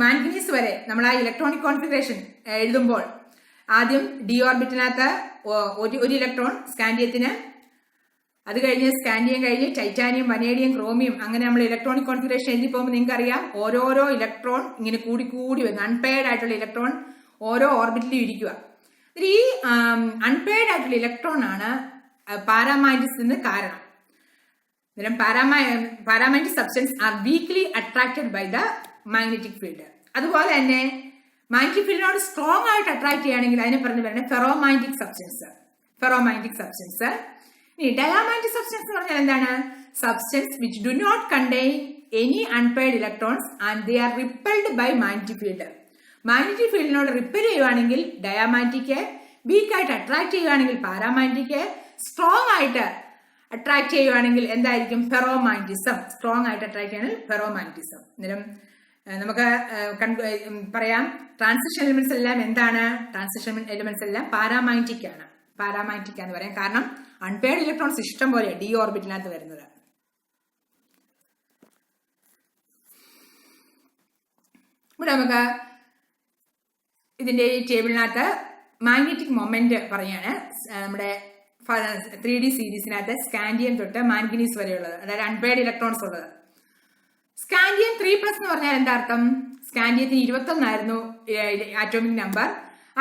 മാംഗനീസ് വരെ നമ്മൾ ആ ഇലക്ട്രോണിക് കോൺഫിഗറേഷൻ എഴുതുമ്പോൾ ആദ്യം ഡി ഓർബിറ്റിനകത്ത് ഒരു ഇലക്ട്രോൺ സ്കാൻഡിയത്തിന്, അത് കഴിഞ്ഞ് സ്കാൻഡിയം കഴിഞ്ഞ് ടൈറ്റാനിയം, വനേഡിയം, ക്രോമിയം, അങ്ങനെ നമ്മൾ ഇലക്ട്രോണിക് കോൺഫിഗറേഷൻ എഴുതി പോകുമ്പോൾ നിങ്ങൾക്ക് അറിയാം ഓരോരോ ഇലക്ട്രോൺ ഇങ്ങനെ കൂടി വരുന്നു. അൺപെയർഡ് ആയിട്ടുള്ള ഇലക്ട്രോൺ ഓരോ ഓർബിറ്റിലും ഇരിക്കുക. ഈ അൺപെയർഡ് ആയിട്ടുള്ള ഇലക്ട്രോൺ ആണ് പാരാമാഗ്നറ്റിക്സിന് കാരണം. Paramagnetic substance are weakly attracted by the magnetic field. അതുപോലെ തന്നെ മാഗ്നറ്റിക് ഫീൽഡിനോട് സ്ട്രോങ് ആയിട്ട് അട്രാക്ട് ചെയ്യുകയാണെങ്കിൽ അതിനെ പറഞ്ഞു പറയുന്നത് ഫെറോമാഗ്നറ്റിക് സബ്സ്റ്റൻസ്. ഇനി ഡയാമാഗ്നറ്റിക് സബ്സ്റ്റൻസ് എന്ന് പറഞ്ഞാൽ എന്താണ്? Substance which do not contain any unpaired electrons and they are repelled by magnetic field. Magnetic ഫീൽഡിനോട് റിപ്പൽ ചെയ്യുവാണെങ്കിൽ ഡയാമാഗ്നറ്റിക്, വീക്കായിട്ട് അട്രാക്ട് ചെയ്യുവാണെങ്കിൽ പാരാമാഗ്നറ്റിക്, സ്ട്രോങ് ആയിട്ട് അട്രാക്ട് ചെയ്യുവാണെങ്കിൽ എന്തായിരിക്കും? ഫെറോമാഗ്നറ്റിസം. സ്ട്രോങ് ആയിട്ട് അട്രാക്ട് ചെയ്യുകയാണെങ്കിൽ ഫെറോമാഗ്നറ്റിസം. അന്നേരം നമുക്ക് പറയാം ട്രാൻസിഷൻ എലിമെന്റ്സ് എല്ലാം എന്താണ്? ട്രാൻസിഷൻ എലിമെന്റ്സ് എല്ലാം പാരാമാഗ്നറ്റിക് ആണ്. പാരാമാഗ്നറ്റിക് എന്ന് പറയാം. കാരണം അൺപെയർഡ് ഇലക്ട്രോൺസ് ഇഷ്ടം പോലെ ഡി ഓർബിറ്റിനകത്ത് വരുന്നത്. ഇവിടെ നമുക്ക് ഇതിന്റെ ഈ ടേബിളിനകത്ത് മാഗ്നറ്റിക് മൊമെന്റ് പറയാണ്. നമ്മുടെ 3D സീരീസിനകത്ത് സ്കാൻഡിയം തൊട്ട് മാംഗനീസ് വരെയുള്ളത്, അതായത് അൺപെയർഡ് ഇലക്ട്രോൺസ് ഉള്ളത്. സ്കാൻഡിയം 3+ എന്ന് പറഞ്ഞാൽ എന്താ അർത്ഥം? സ്കാൻഡിയത്തിന് 21 ആയിരുന്നു ആറ്റോമിക് നമ്പർ.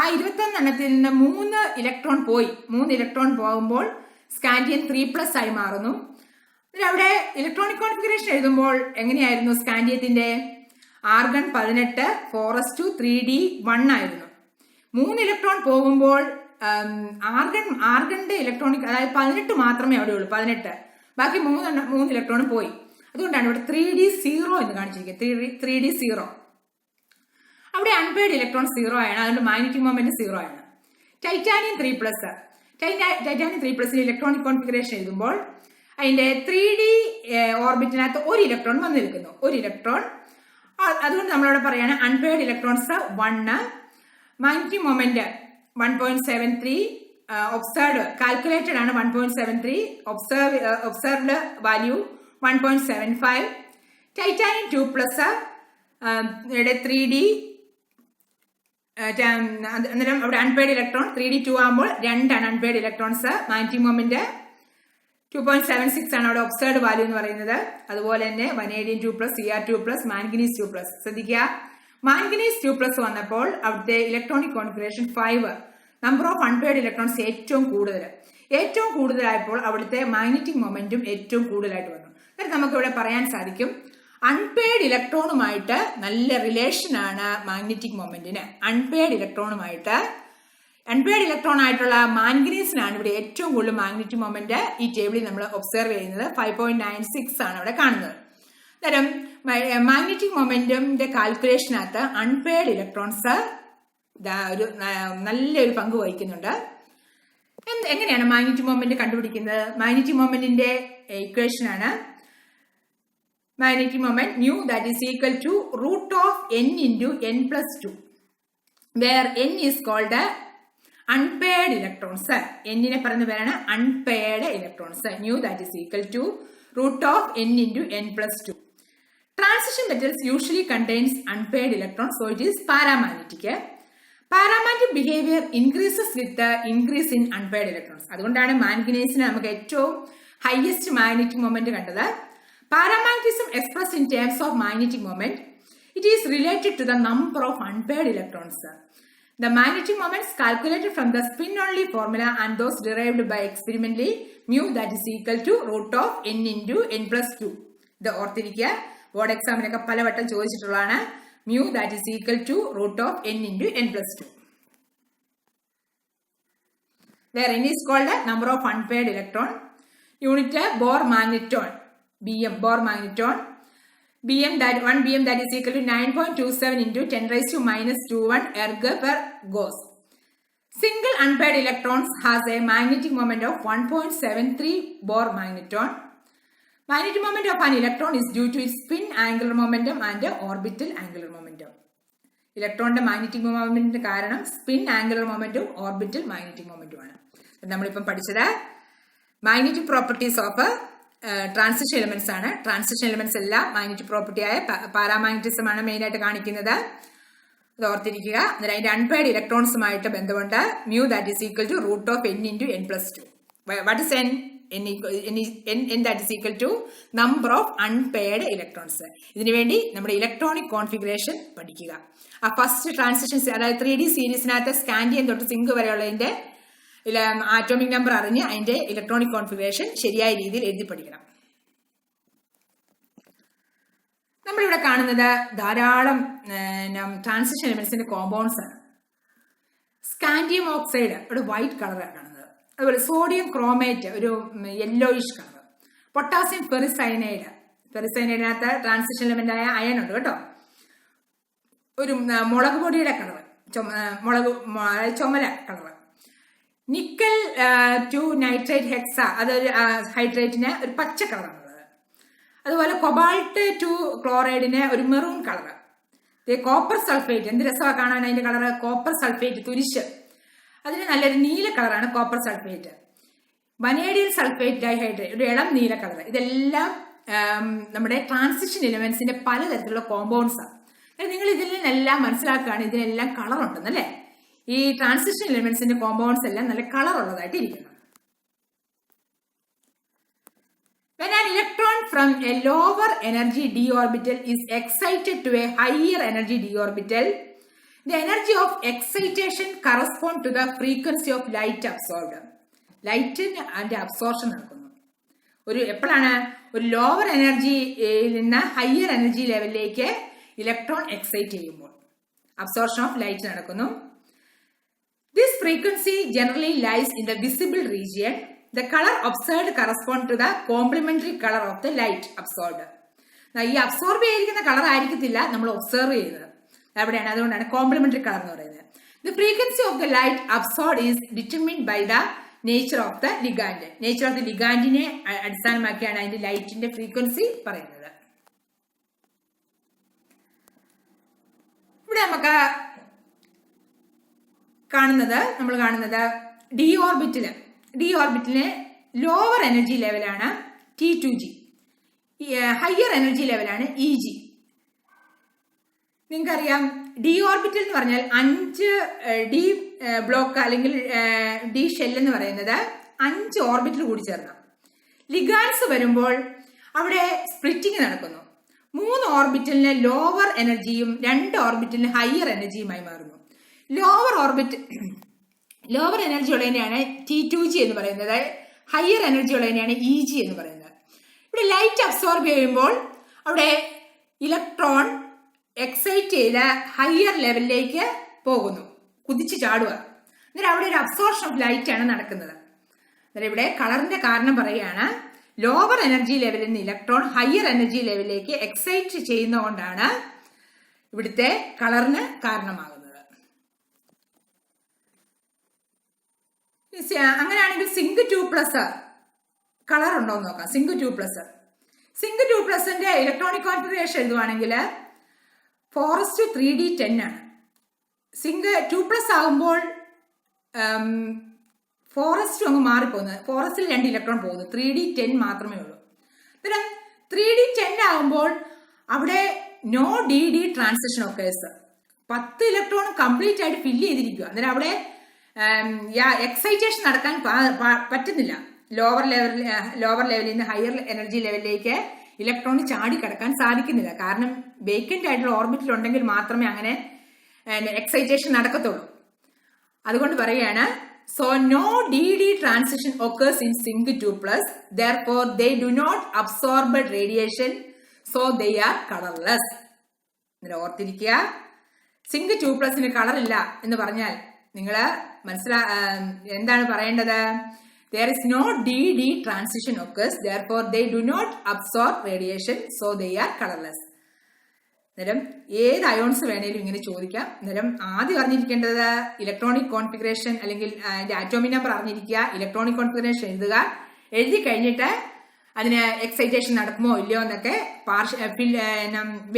ആ 21 എണ്ണത്തിൽ നിന്ന് 3 ഇലക്ട്രോൺ പോയി. 3 ഇലക്ട്രോൺ പോകുമ്പോൾ സ്കാൻഡിയം 3+ ആയി മാറുന്നു. അവിടെ ഇലക്ട്രോണിക് കോൺഫിഗറേഷൻ എഴുതുമ്പോൾ എങ്ങനെയായിരുന്നു? സ്കാൻഡിയത്തിന്റെ ആർഗൺ 18 4s2 3d1 ആയിരുന്നു. 3 ഇലക്ട്രോൺ പോകുമ്പോൾ ആർഗണിന്റെ ഇലക്ട്രോണിക്, അതായത് 18 മാത്രമേ അവിടെ ഉള്ളൂ. 18, ബാക്കി 3 ഇലക്ട്രോൺ പോയി. അതുകൊണ്ടാണ് ഇവിടെ 3d0 എന്ന് കാണിച്ചിരിക്കുന്നത്. 3d0 അവിടെ അൺപെയർഡ് ഇലക്ട്രോൺ 0 ആണ്. അതുകൊണ്ട് മാഗ്നറ്റിക് മൊമെന്റ് 0 ആണ്. ടൈറ്റാനിയം 3+, ടൈറ്റാനിയം 3+ ഇലക്ട്രോണിക് കോൺഫിഗറേഷൻ എഴുതുമ്പോൾ അതിന്റെ 3D ഓർബിറ്റിനകത്ത് 1 ഇലക്ട്രോൺ വന്നു നിൽക്കുന്നു. 1 ഇലക്ട്രോൺ. അതുകൊണ്ട് നമ്മളവിടെ പറയാണ് unpaired electrons 1, magnetic moment 1.73, observed calculated ആണ് 1.73, ഒബ്സർവ്ഡ് വാല്യൂ 1.75. Titanium 2+, 3D. അന്നേരം അവിടെ അൺപെയർഡ് ഇലക്ട്രോൺ 3d2 ആകുമ്പോൾ 2 ആണ് അൺപെയർഡ് ഇലക്ട്രോൺസ്. മാഗ്നറ്റിക് മൊമെന്റ് 2.76 ആണ് അവിടെ ഒബ്സർവ്ഡ് വാല്യൂ എന്ന് പറയുന്നത്. അതുപോലെ തന്നെ വനേഡിയം 2+, Cr2+, മാംഗനീസ് 2+. ശ്രദ്ധിക്കുക, മാംഗനീസ് 2+ വന്നപ്പോൾ അവിടുത്തെ electronic configuration 5, number of unpaired electrons ഏറ്റവും കൂടുതലായപ്പോൾ അവിടുത്തെ മാഗ്നറ്റിക് മൊമെന്റും ഏറ്റവും കൂടുതലായിട്ട് വന്നു. അതായത് നമുക്ക് ഇവിടെ പറയാൻ സാധിക്കും അൺപെയർഡ് ഇലക്ട്രോണുമായിട്ട് നല്ല റിലേഷൻ ആണ് മാഗ്നറ്റിക് മൊമെന്റിന്. അൺപെയർഡ് ഇലക്ട്രോൺ ആയിട്ടുള്ള മാംഗനീസിനാണ് ഇവിടെ ഏറ്റവും കൂടുതൽ മാഗ്നറ്റിക് മൊമെന്റ്. ഈ ടേബിളിൽ നമ്മൾ ഒബ്സർവ് ചെയ്യുന്നത് 5.96 ആണ് അവിടെ കാണുന്നത്. അന്നേരം മാഗ്നറ്റിക് മൊമെന്റിന്റെ കാൽക്കുലേഷനകത്ത് അൺപെയർഡ് ഇലക്ട്രോൺസ് ഒരു നല്ലൊരു പങ്ക് വഹിക്കുന്നുണ്ട്. എങ്ങനെയാണ് മാഗ്നറ്റിക് മൊമെന്റ് കണ്ടുപിടിക്കുന്നത്? മാഗ്നറ്റിക് മൊമെന്റിന്റെ ഇക്വേഷൻ ആണ് magnetic moment mu that is equal to root of n into n plus 2, where n is called unpaired electrons. n നെ പറയുന്ന പേരാണ് unpaired electrons. mu that is equal to root of n into n plus 2. Transition metals usually contains unpaired electrons, so it is paramagnetic. Paramagnetic behavior increases with the increase in unpaired electrons. അതുകൊണ്ടാണ് മാംഗനീസിന് നമുക്ക് ഏറ്റവും highest magnetic moment കണ്ടത്. Paramagnetism expressed in terms of magnetic moment, it is related to the number of unpaired electrons. The magnetic moments calculated from the spin-only formula and those derived by experimentally mu that is equal to root of n into n plus 2. ഇത് ഓർത്തിരിക്കുക, board എക്സാമിനൊക്കെ പലവട്ടം ചോദിച്ചിട്ടുള്ളതാണ്. mu that is equal to root of n into n plus 2. Where n is called the number of unpaired electron. Unit Bohr magneton. BM, Bohr magneton. One BM that is equal to 9.27 into 10 raised to minus 21 erg per Gauss. Single unpaired electrons has a magnetic moment of 1.73 Bohr magneton. Magnetic moment of an electron is due to its spin angular momentum and orbital angular momentum. ഇലക്ട്രോണിന്റെ magnetic മൊമെന്റിന്റെ കാരണം spin angular momentum orbital magnetic momentum ആണ്. നമ്മളിപ്പം പഠിച്ചത് magnetic properties of transition elements ആണ്. Transition elements എല്ലാം magnetic പ്രോപ്പർട്ടിയായ paramagnetism ആണ് main ആയിട്ട് കാണിക്കുന്നത്. അത് ഓർത്തിരിക്കുക. അന്നേരം അതിന്റെ അൺപെയർഡ് ഇലക്ട്രോൺസുമായിട്ട് ബന്ധമുണ്ട്. mu that is equal to root of n into n plus 2. What is n? n that is equal to number of unpaired electrons. ഇതിനു വേണ്ടി നമ്മുടെ ഇലക്ട്രോണിക് കോൺഫിഗറേഷൻ പഠിക്കുക. ആ ഫസ്റ്റ് ട്രാൻസിഷൻ, അതായത് 3D സീരീസിനകത്ത് സ്കാൻഡിയം തൊട്ട് സിങ്ക് വരെയുള്ളതിന്റെ ആറ്റോമിക് നമ്പർ അറിഞ്ഞ് അതിന്റെ electronic configuration ശരിയായ രീതിയിൽ എഴുതി പഠിക്കണം. നമ്മളിവിടെ കാണുന്നത് ധാരാളം ട്രാൻസിഷൻ എലിമെന്റ്സിന്റെ കോമ്പൗണ്ട്സ് ആണ്. സ്കാൻഡിയം ഓക്സൈഡ് ഒരു വൈറ്റ് കളറാണ് കാണുന്നത്. അതുപോലെ സോഡിയം ക്രോമേറ്റ് ഒരു യെല്ലോയിഷ് കളർ. പൊട്ടാസ്യം ഫെറിസൈനൈഡിനകത്ത് ട്രാൻസിഷൻ എലിമെന്റ് ആയ അയൺ ഉണ്ട് കേട്ടോ. ഒരു മുളക് പൊടിയുടെ കളർ, ചുമല colour. Nickel two nitrate hexa, അതൊരു ഹൈഡ്രേറ്റിന് ഒരു പച്ച കളറാണുള്ളത്. അതുപോലെ കൊബാൾട്ട് ടു ക്ലോറൈഡിന് ഒരു മെറൂൺ കളർ. കോപ്പർ സൾഫേറ്റ്, എന്ത് രസമാണ് കാണാൻ അതിന്റെ കളർ. കോപ്പർ സൾഫേറ്റ്, തുരിശ്, അതിന് നല്ലൊരു നീല കളറാണ് copper sulphate. Vanadium sulphate dihydrate, ഒരു ഇളം നീല കളർ. ഇതെല്ലാം നമ്മുടെ ട്രാൻസിഷൻ എലിമെന്റ്സിന്റെ പലതരത്തിലുള്ള കോമ്പൗണ്ട്സ് ആണ്. നിങ്ങൾ ഇതിൽ നിന്നെല്ലാം മനസ്സിലാക്കുകയാണ് ഇതിനെല്ലാം കളർ ഉണ്ടെന്നല്ലേ. ഈ ട്രാൻസിഷൻ എലിമെന്റ്സിന്റെ കോമ്പൗണ്ട്സ് എല്ലാം നല്ല കളർ ഉള്ളതായിട്ട് ഇരിക്കുന്നു. When an electron from a lower energy d orbital is excited to a higher energy d orbital, the energy of excitation corresponds to the frequency of light absorbed. ലൈറ്റിന് അതിന്റെ absorption നടക്കുന്നു. എപ്പോഴാണ് ഒരു lower എനർജിയിൽ നിന്ന് higher energy ലെവലിലേക്ക് electron excite ചെയ്യുമ്പോൾ absorption of light നടക്കുന്നു. This frequency generally lies in the visible region. The colour observed correspond to the complementary colour of the light absorbed. ഈ അബ്സോർബ് ചെയ്തിരിക്കുന്ന കളർ ആയിരിക്കത്തില്ല നമ്മൾ ഒബ്സർവ് ചെയ്യുന്നത്. എവിടെയാണ്? അതുകൊണ്ടാണ് കോംപ്ലിമെന്ററി കളർ എന്ന് പറയുന്നത്. The frequency of the light absorb is determined by the nature of the ligand. Nature of the ലിഗാൻഡിനെ അടിസ്ഥാനമാക്കിയാണ് അതിന്റെ ലൈറ്റിന്റെ ഫ്രീക്വൻസി പറയുന്നത്. ഇവിടെ നമ്മൾ കാണുന്നത് ഡി ഓർബിറ്റിലെ ലോവർ എനർജി ലെവലാണ് T2G, ഹയർ എനർജി ലെവലാണ് EG. നിങ്ങൾക്കറിയാം ഡി ഓർബിറ്റൽ എന്ന് പറഞ്ഞാൽ 5 ഡി ബ്ലോക്ക് അല്ലെങ്കിൽ ഡി ഷെൽ എന്ന് പറയുന്നത് 5 ഓർബിറ്റൽ കൂടി ചേർന്ന. ലിഗാൻസ് വരുമ്പോൾ അവിടെ സ്പ്ലിറ്റിംഗ് നടക്കുന്നു. 3 ഓർബിറ്റലിന് ലോവർ എനർജിയും 2 ഓർബിറ്റലിന് ഹയർ എനർജിയുമായി മാറുന്നു. ലോവർ എനർജി ഉള്ളതിനെയാണ് T2G എന്ന് പറയുന്നത്, ഹയർ എനർജി ഉള്ളതിനെയാണ് EG എന്ന് പറയുന്നത്. ഇവിടെ ലൈറ്റ് അബ്സോർബ് ചെയ്യുമ്പോൾ അവിടെ ഇലക്ട്രോൺ എക്സൈറ്റ് ചെയ്ത് ഹയർ ലെവലിലേക്ക് പോകുന്നു, കുതിച്ചു ചാടുക. എന്നിട്ട് അവിടെ ഒരു അബ്സോർപ്ഷൻ ഓഫ് ലൈറ്റ് ആണ് നടക്കുന്നത്. അന്നേരം ഇവിടെ കളറിന്റെ കാരണം പറയുകയാണ്, ലോവർ എനർജി ലെവലിൽ നിന്ന് ഇലക്ട്രോൺ ഹയർ എനർജി ലെവലിലേക്ക് എക്സൈറ്റ് ചെയ്യുന്നതുകൊണ്ടാണ് ഇവിടുത്തെ കളറിന് കാരണമാകുന്നത്. അങ്ങനെയാണെങ്കിൽ സിങ്ക് 2+ കളർ ഉണ്ടോ എന്ന് നോക്കാം. സിങ്ക് 2+ന്റെ ഇലക്ട്രോണിക് കോൺഫിഗറേഷൻ എഴുതുവാണെങ്കിൽ 4:3D10 ആണ്. സിങ്ക് 2+ ആകുമ്പോൾ 4:2 അങ്ങ് മാറിപ്പോകുന്നത്. 4:ൽ 2 ഇലക്ട്രോൺ പോകുന്നു, 3D10 മാത്രമേ ഉള്ളൂ. അന്നേരം 3D10 ആകുമ്പോൾ അവിടെ no DD transition occurs. 10 electron complete ആയിട്ട് ഫില്ല് ചെയ്തിരിക്കുക. അന്നേരം അവിടെ എക്സൈറ്റേഷൻ നടക്കാൻ പറ്റുന്നില്ല. ലോവർ ലെവലിൽ നിന്ന് ഹയർ എനർജി ലെവലിലേക്ക് ഇലക്ട്രോൺ ചാടി കിടക്കാൻ സാധിക്കുന്നില്ല. കാരണം വേക്കന്റ് ആയിട്ടുള്ള ഓർബിറ്റിൽ ഉണ്ടെങ്കിൽ മാത്രമേ അങ്ങനെ എക്സൈറ്റേഷൻ നടക്കത്തുള്ളൂ. അതുകൊണ്ട് പറയുകയാണ്, so no DD transition occurs in Sync 2+, therefore they do not absorb radiation, so they are colorless. ഓർത്തിരിക്കുക, സിങ്ക് 2+ന് കളർ ഇല്ല എന്ന് പറഞ്ഞാൽ നിങ്ങൾ എന്താണ് പറയേണ്ടത്? There is no DD transition occurs, therefore they do not absorb radiation, so they are colorless. അന്നേരം ഏത് ions വേണേലും ഇങ്ങനെ ചോദിക്കാം. അന്നേരം ആദ്യം അറിഞ്ഞിരിക്കേണ്ടത് ഇലക്ട്രോണിക് കോൺഫിഗറേഷൻ അല്ലെങ്കിൽ ആറ്റോമിക് നമ്പർ അറിഞ്ഞിരിക്കുക, ഇലക്ട്രോണിക് കോൺഫിഗറേഷൻ എഴുതുക. എഴുതി കഴിഞ്ഞിട്ട് അതിന് എക്സൈറ്റേഷൻ നടക്കുമോ ഇല്ലയോ എന്നൊക്കെ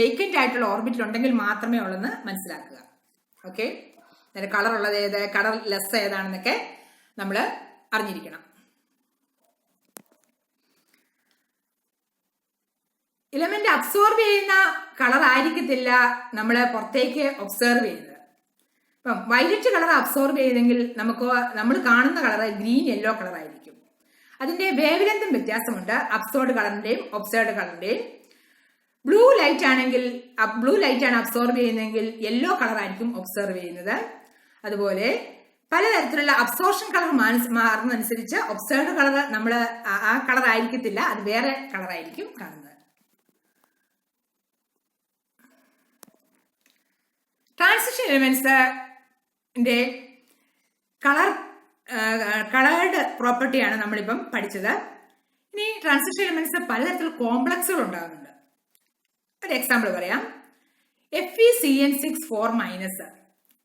വേക്കന്റ് ആയിട്ടുള്ള ഓർബിറ്റിൽ ഉണ്ടെങ്കിൽ മാത്രമേ ഉള്ളെന്ന് മനസ്സിലാക്കുക. ഓക്കെ, അന്നേരം കളർ ഉള്ളത് ഏത്, കളർ ലെസ് ഏതാണെന്നൊക്കെ നമ്മൾ അറിഞ്ഞിരിക്കണം. ഇലമെന്റ് അബ്സോർബ് ചെയ്യുന്ന കളർ ആയിരിക്കത്തില്ല നമ്മൾ പുറത്തേക്ക് ഒബ്സർവ് ചെയ്യുന്നത്. ഇപ്പം വയലറ്റ് കളർ അബ്സോർബ് ചെയ്തെങ്കിൽ നമ്മൾ കാണുന്ന കളർ ഗ്രീൻ യെല്ലോ കളർ ആയിരിക്കും. അതിന്റെ വേവ് ലെങ്തും വ്യത്യാസമുണ്ട് അബ്സോർഡ് കളറിന്റെയും ഒബ്സർവ്ഡ് കളറിന്റെയും. ബ്ലൂ ലൈറ്റ് ആണ് അബ്സോർബ് ചെയ്യുന്നതെങ്കിൽ യെല്ലോ കളർ ആയിരിക്കും ഒബ്സർവ് ചെയ്യുന്നത്. അതുപോലെ പലതരത്തിലുള്ള അബ്സോർപ്ഷൻ കളർ മാറുന്നതനുസരിച്ച് ഒബ്സർവ്ഡ് കളർ നമ്മൾ ആ കളർ ആയിരിക്കത്തില്ല, അത് വേറെ കളർ ആയിരിക്കും കാണുന്നത്. ട്രാൻസിഷൻ എലിമെന്റ്സിന്റെ കളേർഡ് പ്രോപ്പർട്ടിയാണ് നമ്മളിപ്പം പഠിച്ചത്. ഇനി ട്രാൻസിഷൻ എലിമെന്റ്സ് പലതരത്തിലുള്ള കോംപ്ലക്സുകൾ ഉണ്ടാകുന്നുണ്ട്. ഒരു എക്സാമ്പിൾ പറയാം. FeCN6 4-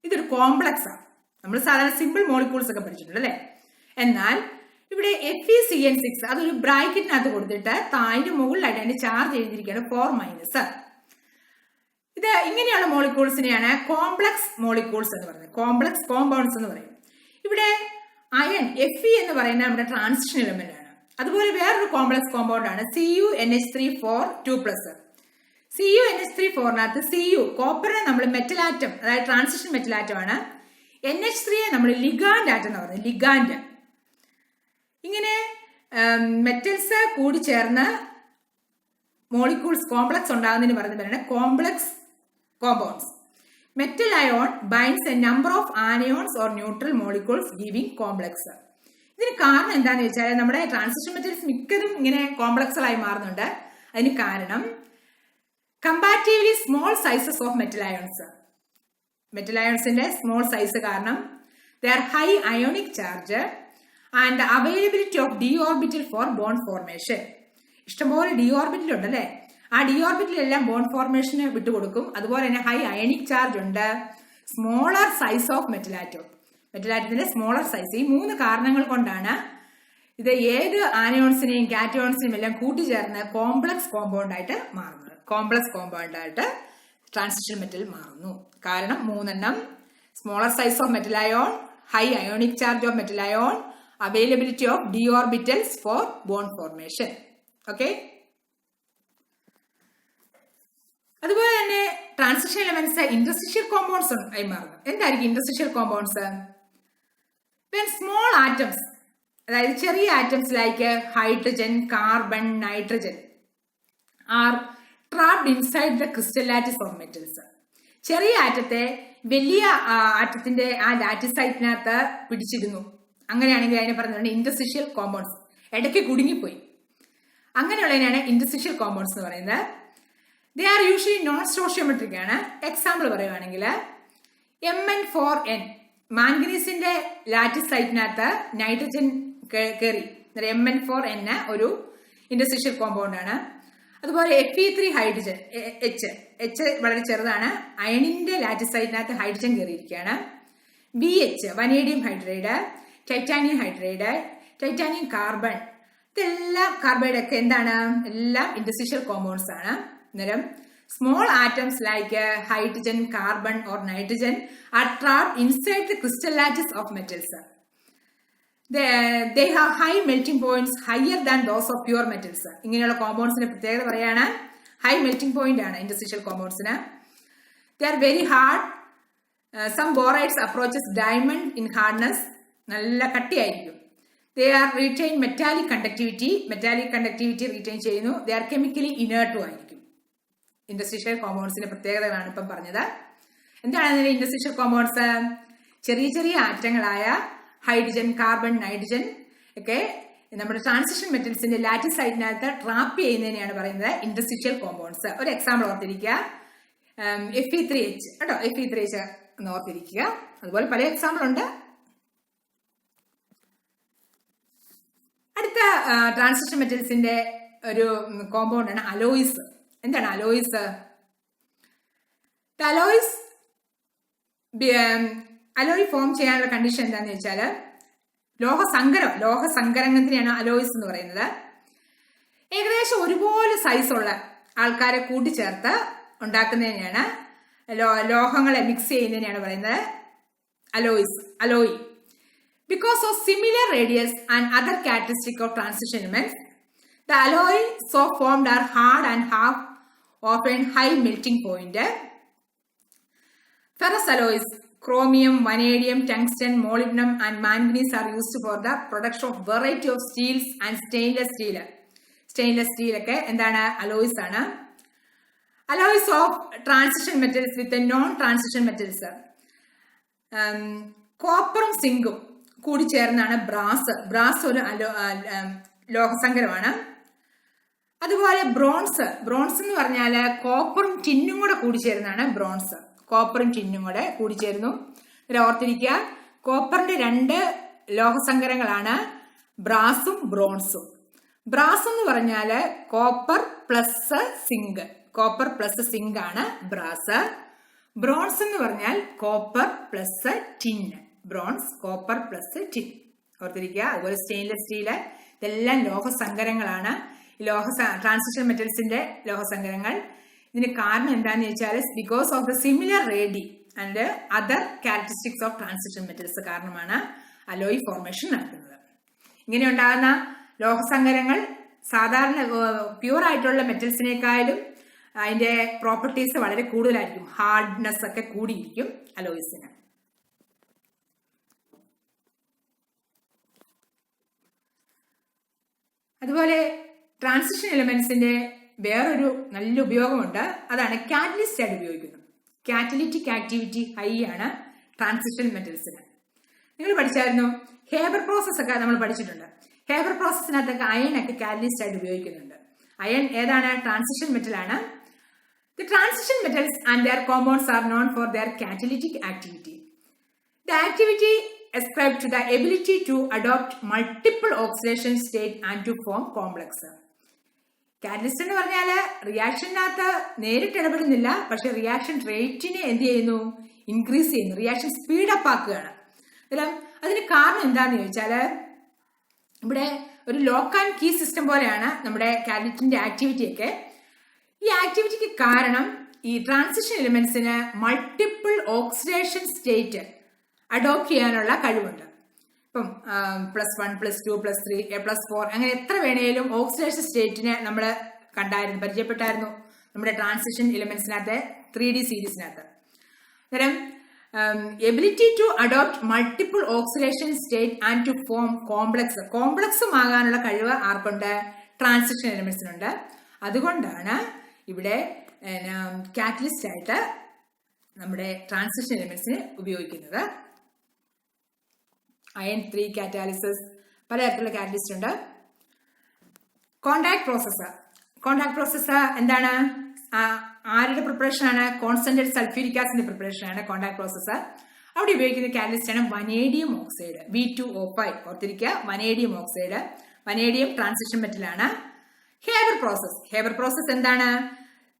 ഇതൊരു കോംപ്ലക്സ് ആണ്. നമ്മൾ സാധാരണ സിമ്പിൾ മോളിക്യൂൾസ് ഒക്കെ പഠിച്ചിട്ടുണ്ട് അല്ലേ? എന്നാൽ ഇവിടെ FeCN6 അതൊരു ബ്രാക്കറ്റിനകത്ത് കൊടുത്തിട്ട് താഴെ മുകളിലായിട്ട് അതിന്റെ ചാർജ് എഴുതിയിരിക്കുകയാണ് 4-. ഇത് ഇങ്ങനെയുള്ള മോളിക്യൂൾസിനെയാണ് കോംപ്ലക്സ് മോളിക്യൂൾസ് എന്ന് പറയുന്നത്, കോംപ്ലക്സ് കോമ്പൗണ്ട്സ് എന്ന് പറയും. ഇവിടെ അയൺ Fe എന്ന് പറയുന്നത് നമ്മുടെ ട്രാൻസിഷൻ എലമെന്റ് ആണ്. അതുപോലെ വേറൊരു കോംപ്ലക്സ് കോമ്പൗണ്ട് ആണ് CuNH3 2+. CuNH3 Cu കോപ്പറിനെ നമ്മൾ മെറ്റൽ ആറ്റം, അതായത് ട്രാൻസിഷൻ മെറ്റൽ ആറ്റം ആണ്. NH3 നമ്മൾ ലിഗാൻഡ് ആറ്റം എന്ന് പറയുന്നത്, ലിഗാൻഡ്. ഇങ്ങനെ മെറ്റൽസ് കൂടി ചേർന്ന് മോളിക്യൂൾസ് കോംപ്ലക്സ് ഉണ്ടാകുന്നതിന് പറയുന്നത് complex compounds. Metal ion binds A number of anions or neutral molecules giving complex. ഇതിന് കാരണം എന്താണെന്ന് വെച്ചാൽ നമ്മുടെ ട്രാൻസിഷൻ മെറ്റൽസ് മിക്കതും ഇങ്ങനെ കോംപ്ലക്സുകളായി മാറുന്നുണ്ട്. അതിന് കാരണം comparatively small sizes of metal ions. Metal അയോൺസിന്റെ സ്മോൾ സൈസ് കാരണം their high ionic charge and availability of D orbital for bond formation. ഇഷ്ടംപോലെ ഡി ഓർബിറ്റൽ ഉണ്ട് അല്ലെ? ആ ഡി ഓർബിറ്റലെല്ലാം ബോണ്ട് ഫോർമേഷന് വിട്ടുകൊടുക്കും. അതുപോലെ തന്നെ ഹൈ അയണിക് ചാർജ് ഉണ്ട്, smaller size of metal atom, metal ആറ്റത്തിന്റെ സ്മോളർ സൈസ്. ഈ 3 കാരണങ്ങൾ കൊണ്ടാണ് ഇത് ഏത് ആനയോൺസിനെയും കാറ്റയോൺസിനെയും എല്ലാം കൂട്ടിച്ചേർന്ന് കോംപ്ലക്സ് കോമ്പൗണ്ട് ആയിട്ട് മാറുന്നത്. കോംപ്ലക്സ് കോമ്പൗണ്ട് ആയിട്ട് ട്രാൻസിഷൻ മെറ്റൽ മാറുന്നു. കാരണം 3: smaller size of metal ion, high ionic charge of metal ion, availability of d orbitals for bond formation. Okay, അതുപോലെ തന്നെ ട്രാൻസിഷൻ എലമെന്റ്സ് ഇന്റർസ്റ്റിഷ്യൽ കോമ്പൗണ്ട്സ് ആയി മാറുന്നു. എന്തായിരിക്കും interstitial compounds? When small atoms, അതായത് ചെറിയ atoms like hydrogen, carbon, nitrogen are trapped inside the crystal lattice of metals. ചെറിയ ആറ്റത്തെ വലിയ ആറ്റത്തിന്റെ ആ ലാറ്റിസൈറ്റിനകത്ത് പിടിച്ചിരുന്നു. അങ്ങനെയാണെങ്കിൽ അതിനെ പറയുന്നത് ഇന്റർസ്റ്റിഷ്യൽ കോമ്പൗണ്ട്സ്. ഇടയ്ക്ക് കുടുങ്ങിപ്പോയി. അങ്ങനെയുള്ളതിനാണ് ഇന്റർസ്റ്റിഷ്യൽ കോമ്പൗണ്ട്സ് എന്ന് പറയുന്നത്. They are usually non stoichiometric ആണ്. എക്സാമ്പിൾ പറയുവാണെങ്കിൽ Mn4n, മാംഗനീസിന്റെ ലാറ്റിസൈറ്റിനകത്ത് നൈട്രജൻ കയറി. Mn4n ഒരു ഇന്റർസ്റ്റിഷ്യൽ കോമ്പൗണ്ട് ആണ്. അതുപോലെ Fe3 ഹൈഡ്രജൻ, H വളരെ ചെറുതാണ്. അയണിന്റെ ലാറ്റിസൈറ്റിനകത്ത് ഹൈഡ്രജൻ കയറിയിരിക്കുകയാണ്. BH vanadium hydride, titanium hydride, titanium carbon, ഇതെല്ലാം കാർബൈഡ് ഒക്കെ എന്താണ്? എല്ലാം ഇന്റർസ്റ്റിഷ്യൽ കോമ്പൗണ്ട്സ് ആണ്. അന്നേരം small atoms like hydrogen, carbon or nitrogen are trapped inside the crystal lattice of metals. They have high melting points higher than those of pure metals. ഇങ്ങനെയുള്ള കോമ്പൗണ്ട്സിന്റെ പ്രത്യേകത പറയാണ് high melting point ആണ് ഇന്റർസ്റ്റിഷ്യൽ കോമ്പൗണ്ട്സിന്. They are very hard. Some borates approaches diamond in hardness. നല്ല കട്ടിയായിരിക്കും. They are retain metallic conductivity. Metallic conductivity retain ചെയ്യുന്നു. They are chemically inert ആയിരിക്കും. ഇന്റർസ്റ്റിഷ്യൽ കോമ്പൗണ്ട്സിന്റെ പ്രത്യേകതകളാണ് ഇപ്പം പറഞ്ഞത്. എന്താണ് ഇന്റർസ്റ്റിഷ്യൽ കോമ്പൗണ്ട്സ്? ചെറിയ ചെറിയ ആറ്റങ്ങളായ ഹൈഡ്രജൻ, കാർബൺ, നൈട്രജൻ ഒക്കെ നമ്മുടെ ട്രാൻസിഷൻ മെറ്റൽസിന്റെ ലാറ്റിസൈറ്റിനകത്ത് ട്രാപ്പ് ചെയ്യുന്നതിനെയാണ് പറയുന്നത് ഇന്റർസ്റ്റിഷ്യൽ കോമ്പൗണ്ട്സ്. ഒരു എക്സാമ്പിൾ ഓർത്തിരിക്കുക, Fe3H കേട്ടോ, Fe3H എന്ന് ഓർത്തിരിക്കുക. അതുപോലെ പല എക്സാമ്പിൾ ഉണ്ട്. അടുത്ത ട്രാൻസിഷൻ മെറ്റൽസിന്റെ ഒരു കോമ്പൗണ്ട് ആണ് അലോയ്സ്. എന്താണ് അലോയ്സ്? അലോയ് ഫോം ചെയ്യാനുള്ള കണ്ടീഷൻ എന്താണെന്ന് വെച്ചാൽ ലോഹസങ്കരത്തിനെയാണ് അലോയ്സ് എന്ന് പറയുന്നത്. ഏകദേശം ഒരുപോലെ സൈസുള്ള ആൾക്കാരെ കൂട്ടിച്ചേർത്ത് ഉണ്ടാക്കുന്നതിനെയാണ്, ലോഹങ്ങളെ മിക്സ് ചെയ്യുന്നതിനെയാണ് പറയുന്നത് alloy. Because of similar radius and other characteristic of transition elements, the alloy so formed are hard and have often high melting point. Ferrous alloys, chromium, vanadium, tungsten, molybdenum and manganese are used for the production of variety of steels and stainless steel. Stainless steel ഒക്കെ എന്താണ്? alloys ആണ്. Alloys of transition metals with the non-transition metals. കോപ്പറും സിങ്കും കൂടി ചേർന്നാണ് brass ഒരു ലോഹസങ്കരമാണ്. അതുപോലെ bronze എന്ന് പറഞ്ഞാൽ കോപ്പറും ടിന്നും കൂടെ കൂടി ചേർന്നാണ് ബ്രോൺസ്. കോപ്പറും ടിന്നും കൂടെ കൂടി ചേരുന്നു. ഓർത്തിരിക്കുക, കോപ്പറിന്റെ 2 ലോഹസങ്കരങ്ങളാണ് ബ്രാസും ബ്രോൺസും. ബ്രാസ് എന്ന് പറഞ്ഞാൽ copper plus zinc, copper plus zinc ആണ് ബ്രാസ്. ബ്രോൺസ് എന്ന് പറഞ്ഞാൽ copper plus tin. Bronze, copper plus tin ഓർത്തിരിക്കുക. അതുപോലെ സ്റ്റെയിൻലെസ് സ്റ്റീല്, ഇതെല്ലാം ലോഹസങ്കരങ്ങളാണ്. ട്രാൻസിഷൻ മെറ്റൽസിന്റെ ലോഹസങ്കരങ്ങൾ. ഇതിന് കാരണം എന്താണെന്ന് വെച്ചാൽ because of the similar ready and other characteristics of transition metals കാരണമാണ് അലോയ് ഫോർമേഷൻ നടക്കുന്നത്. ഇങ്ങനെ ഉണ്ടാകുന്ന ലോഹസങ്കരങ്ങൾ സാധാരണ പ്യൂർ ആയിട്ടുള്ള മെറ്റൽസിനേക്കാളും അതിന്റെ പ്രോപ്പർട്ടീസ് വളരെ കൂടുതലായിരിക്കും. ഹാർഡ്നെസ് ഒക്കെ കൂടിയിരിക്കും അലോയ്സിന്. അതുപോലെ ട്രാൻസിഷൻ എലിമെന്റ്സിന്റെ വേറൊരു നല്ല ഉപയോഗമുണ്ട്. അതാണ് കാറ്റലിസ്റ്റ് ആയിട്ട് ഉപയോഗിക്കുന്നത്. കാറ്റലിറ്റിക് ആക്ടിവിറ്റി ഹൈ ആണ് ട്രാൻസിഷൻ മെറ്റൽസിന്. നിങ്ങൾ പഠിച്ചായിരുന്നു, ഹേബർ പ്രോസസ് ഒക്കെ നമ്മൾ പഠിച്ചിട്ടുണ്ട്. ഹേബർ പ്രോസസ്സിനകത്തൊക്കെ അയൺ ഒക്കെ കാറ്റലിസ്റ്റ് ആയിട്ട് ഉപയോഗിക്കുന്നുണ്ട്. അയൺ ഏതാണ്? ട്രാൻസിഷൻ മെറ്റൽ ആണ്. The transition metals and their compounds are known for their catalytic activity. The activity ascribed to the ability to adopt multiple oxidation state and to form complex. Catalyst എന്ന് പറഞ്ഞാല് റിയാക്ഷനകത്ത് നേരിട്ട് ഇടപെടുന്നില്ല, പക്ഷെ reaction റേറ്റിനെ എന്ത് ചെയ്യുന്നു? Increase ചെയ്യുന്നു. Reaction speed up ആക്കുകയാണ്. അതിന് കാരണം എന്താന്ന് ചോദിച്ചാല് ഇവിടെ ഒരു ലോക്ക് ആൻഡ് കീ സിസ്റ്റം പോലെയാണ് നമ്മുടെ കാറ്റലിസ്റ്റിന്റെ ആക്ടിവിറ്റി ഒക്കെ. ഈ ആക്ടിവിറ്റിക്ക് കാരണം ഈ ട്രാൻസിഷൻ എലിമെന്റ്സിന് മൾട്ടിപ്പിൾ ഓക്സിഡേഷൻ സ്റ്റേറ്റ് അഡോപ്റ്റ് ചെയ്യാനുള്ള കഴിവുണ്ട്. ഇപ്പം +1, +2, +3, A+4 അങ്ങനെ എത്ര വേണേലും ഓക്സിഡേഷൻ സ്റ്റേറ്റിനെ നമ്മൾ പരിചയപ്പെട്ടായിരുന്നു നമ്മുടെ ട്രാൻസിഷൻ എലിമെന്റ്സിനകത്ത് 3D സീരീസിനകത്ത്. അന്നേരം ability to adopt multiple oxidation state and to form കോംപ്ലക്സും ആകാനുള്ള കഴിവ് ആർക്കുണ്ട്? ട്രാൻസിഷൻ എലിമെന്റ്സിനുണ്ട്. അതുകൊണ്ടാണ് ഇവിടെ കാറ്റലിസ്റ്റ് ആയിട്ട് നമ്മുടെ ട്രാൻസിഷൻ എലിമെന്റ്സിന് ഉപയോഗിക്കുന്നത്. അയൺ 3 കാറ്റാലിസിസ്, പലതരത്തിലുള്ള കാറ്റലിസ്റ്റ് ഉണ്ട്. കോണ്ടാക്ട് പ്രോസസ് എന്താണ്? ആരുടെ പ്രിപ്പറേഷൻ ആണ്? കോൺസെൻട്രേറ്റ് സൾഫ്യൂരിക് ആസിഡിന്റെ പ്രിപ്പറേഷൻ ആണ് കോണ്ടാക്ട് പ്രോസസ്. അവിടെ ഉപയോഗിക്കുന്ന കാറ്റലിസ്റ്റ് ആണ് വനേഡിയം ഓക്സൈഡ്, V2O5. ഓർത്തിരിക്കുക, vanadium oxide. Vanadium transition metal ആണ്. ഹേബർ പ്രോസസ് എന്താണ്?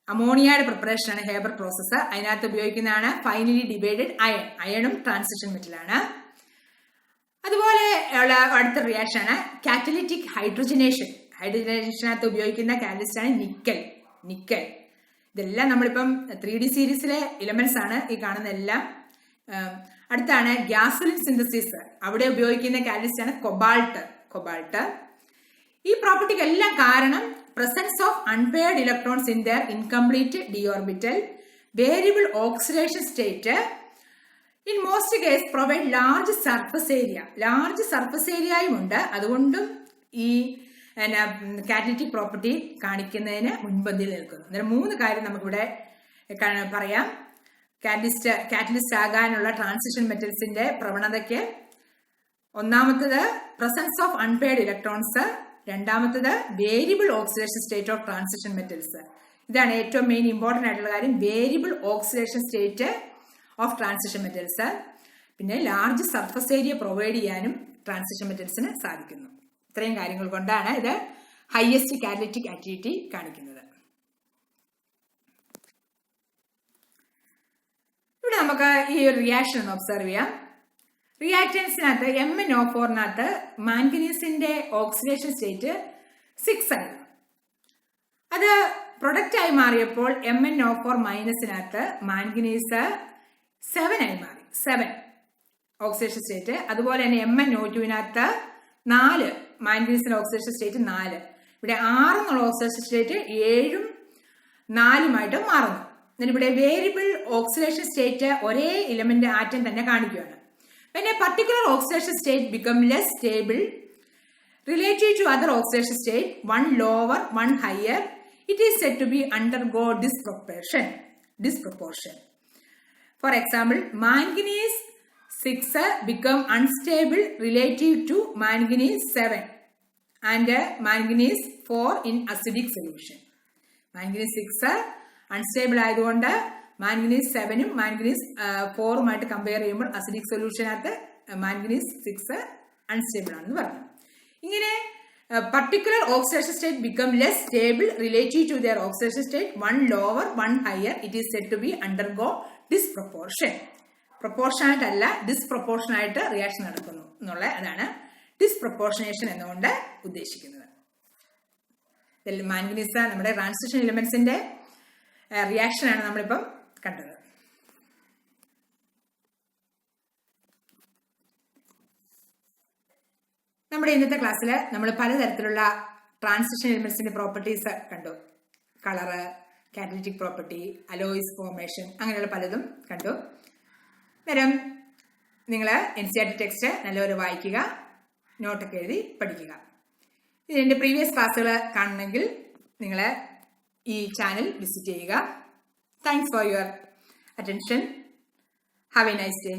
അമോണിയയുടെ പ്രിപ്പറേഷൻ ആണ് ഹേബർ പ്രോസസ്. അതിനകത്ത് ഉപയോഗിക്കുന്നതാണ് ഫൈനലി ഡിവൈഡഡ് അയൺ. അയണും ട്രാൻസിഷൻ മെറ്റൽ ആണ്. അതുപോലെ ഉള്ള അടുത്ത റിയാക്ഷൻ ആണ് കാറ്റലിറ്റിക് ഹൈഡ്രജനേഷൻ. ഹൈഡ്രജനേഷനകത്ത് ഉപയോഗിക്കുന്ന കാറ്റലിസ്റ്റ് ആണ് നിക്കൽ. ഇതെല്ലാം നമ്മളിപ്പം 3D സീരീസിലെ എലിമെന്റ്സ് ആണ് ഈ കാണുന്ന എല്ലാം. അടുത്താണ് ഗ്യാസോലിൻ സിന്തസിസ്. അവിടെ ഉപയോഗിക്കുന്ന കാറ്റലിസ്റ്റ് ആണ് കൊബാൾട്ട്. ഈ പ്രോപ്പർട്ടിക്ക് എല്ലാം കാരണം presence of unpaired electrons in their incomplete d orbital, variable oxidation state, in most cases provide large surface area ഉണ്ട്. അതുകൊണ്ടും ഈ കാറ്റലിറ്റിക് പ്രോപ്പർട്ടി കാണിക്കുന്നതിന് മുൻപന്തിയിൽ നിൽക്കുന്നു. അന്നേരം 3 കാര്യം നമുക്കിവിടെ പറയാം. കാറ്റലിസ്റ്റ് ആകാനുള്ള ട്രാൻസിഷൻ മെറ്റൽസിന്റെ പ്രവണതയ്ക്ക് ഒന്നാമത്തത് പ്രസൻസ് ഓഫ് അൺപെയർഡ് ഇലക്ട്രോൺസ്, രണ്ടാമത്തത് variable oxidation state of transition metals. ഇതാണ് ഏറ്റവും മെയിൻ ഇമ്പോർട്ടന്റ് ആയിട്ടുള്ള കാര്യം, variable oxidation state of transition metals. പിന്നെ ലാർജ് സർഫസ് ഏരിയ പ്രൊവൈഡ് ചെയ്യാനും ട്രാൻസിഷൻ മെറ്റൽസിന് സാധിക്കുന്നു. ഇത്രയും കാര്യങ്ങൾ കൊണ്ടാണ് ഇത് ഹയസ്റ്റ് കാറ്റലിറ്റിക് ആക്ടിവിറ്റി കാണിക്കുന്നത്. ഇവിടെ നമുക്ക് ഈ ഒരു റിയാക്ഷൻ ഒന്ന് ഒബ്സർവ് ചെയ്യാം. റിയാക്ടൻസിനകത്ത് MnO4 മാംഗനീസിന്റെ ഓക്സിഡേഷൻ സ്റ്റേറ്റ് 6 ആയിരുന്നു. അത് പ്രൊഡക്റ്റ് ആയി മാറിയപ്പോൾ MnO4 മൈനസിനകത്ത് മാംഗനീസ് 7 ആയി മാറി. 7 ഓക്സിഡേഷൻ സ്റ്റേറ്റ്. അതുപോലെ തന്നെ MnO2 4 മാംഗനീസിന്റെ ഓക്സിഡേഷൻ സ്റ്റേറ്റ് 4. ഇവിടെ 6 എന്നുള്ള ഓക്സിഡേഷൻ സ്റ്റേറ്റ് 7ഉം 4ഉമായിട്ട് മാറുന്നു. എന്നിട്ട് ഇവിടെ വേരിയബിൾ ഓക്സിഡേഷൻ സ്റ്റേറ്റ് ഒരേ എലിമെന്റ് ആറ്റം തന്നെ കാണിക്കുകയാണ്. When a particular oxidation state becomes less stable relative to other oxidation state, one lower, one higher, it is said to be undergo disproportion. For example, manganese 6 become unstable relative to manganese 7 and manganese 4 in acidic solution. Manganese 6 unstable ആയതുകൊണ്ട് manganese 7ഉം manganese 4ഉമായിട്ട് compare ചെയ്യുമ്പോൾ acidic സൊല്യൂഷനകത്ത് manganese 6 unstable ആണെന്ന് പറഞ്ഞു. ഇങ്ങനെ particular oxidation state become less stable relative to their oxidation state, one lower, one higher, it is said to be undergo disproportion. പ്രൊപ്പോർഷനായിട്ട് അല്ല, ഡിസ്പ്രൊപ്പോർഷനായിട്ട് reaction നടക്കുന്നു എന്നുള്ള അതാണ് disproportionation എന്നുകൊണ്ട് ഉദ്ദേശിക്കുന്നത്. മാംഗനീസ് നമ്മുടെ ട്രാൻസിഷൻ എലിമെന്റ്സിന്റെ റിയാക്ഷനാണ് നമ്മളിപ്പം കണ്ടത്. നമ്മുടെ ഇന്നത്തെ ക്ലാസ്സിൽ നമ്മൾ പലതരത്തിലുള്ള ട്രാൻസിഷൻ എലിമെന്റ്സിന്റെ പ്രോപ്പർട്ടീസ് കണ്ടു. Colour, catalytic property, alloys formation, അങ്ങനെയുള്ള പലതും കണ്ടു. നേരം നിങ്ങൾ NCERT ടെക്സ്റ്റ് നല്ലപോലെ വായിക്കുക, നോട്ടൊക്കെ എഴുതി പഠിക്കുക. ഇതിൻ്റെ പ്രീവിയസ് ക്ലാസ്സുകൾ കാണണമെങ്കിൽ നിങ്ങൾ ഈ ചാനൽ വിസിറ്റ് ചെയ്യുക. Thanks for your attention. Have A nice day.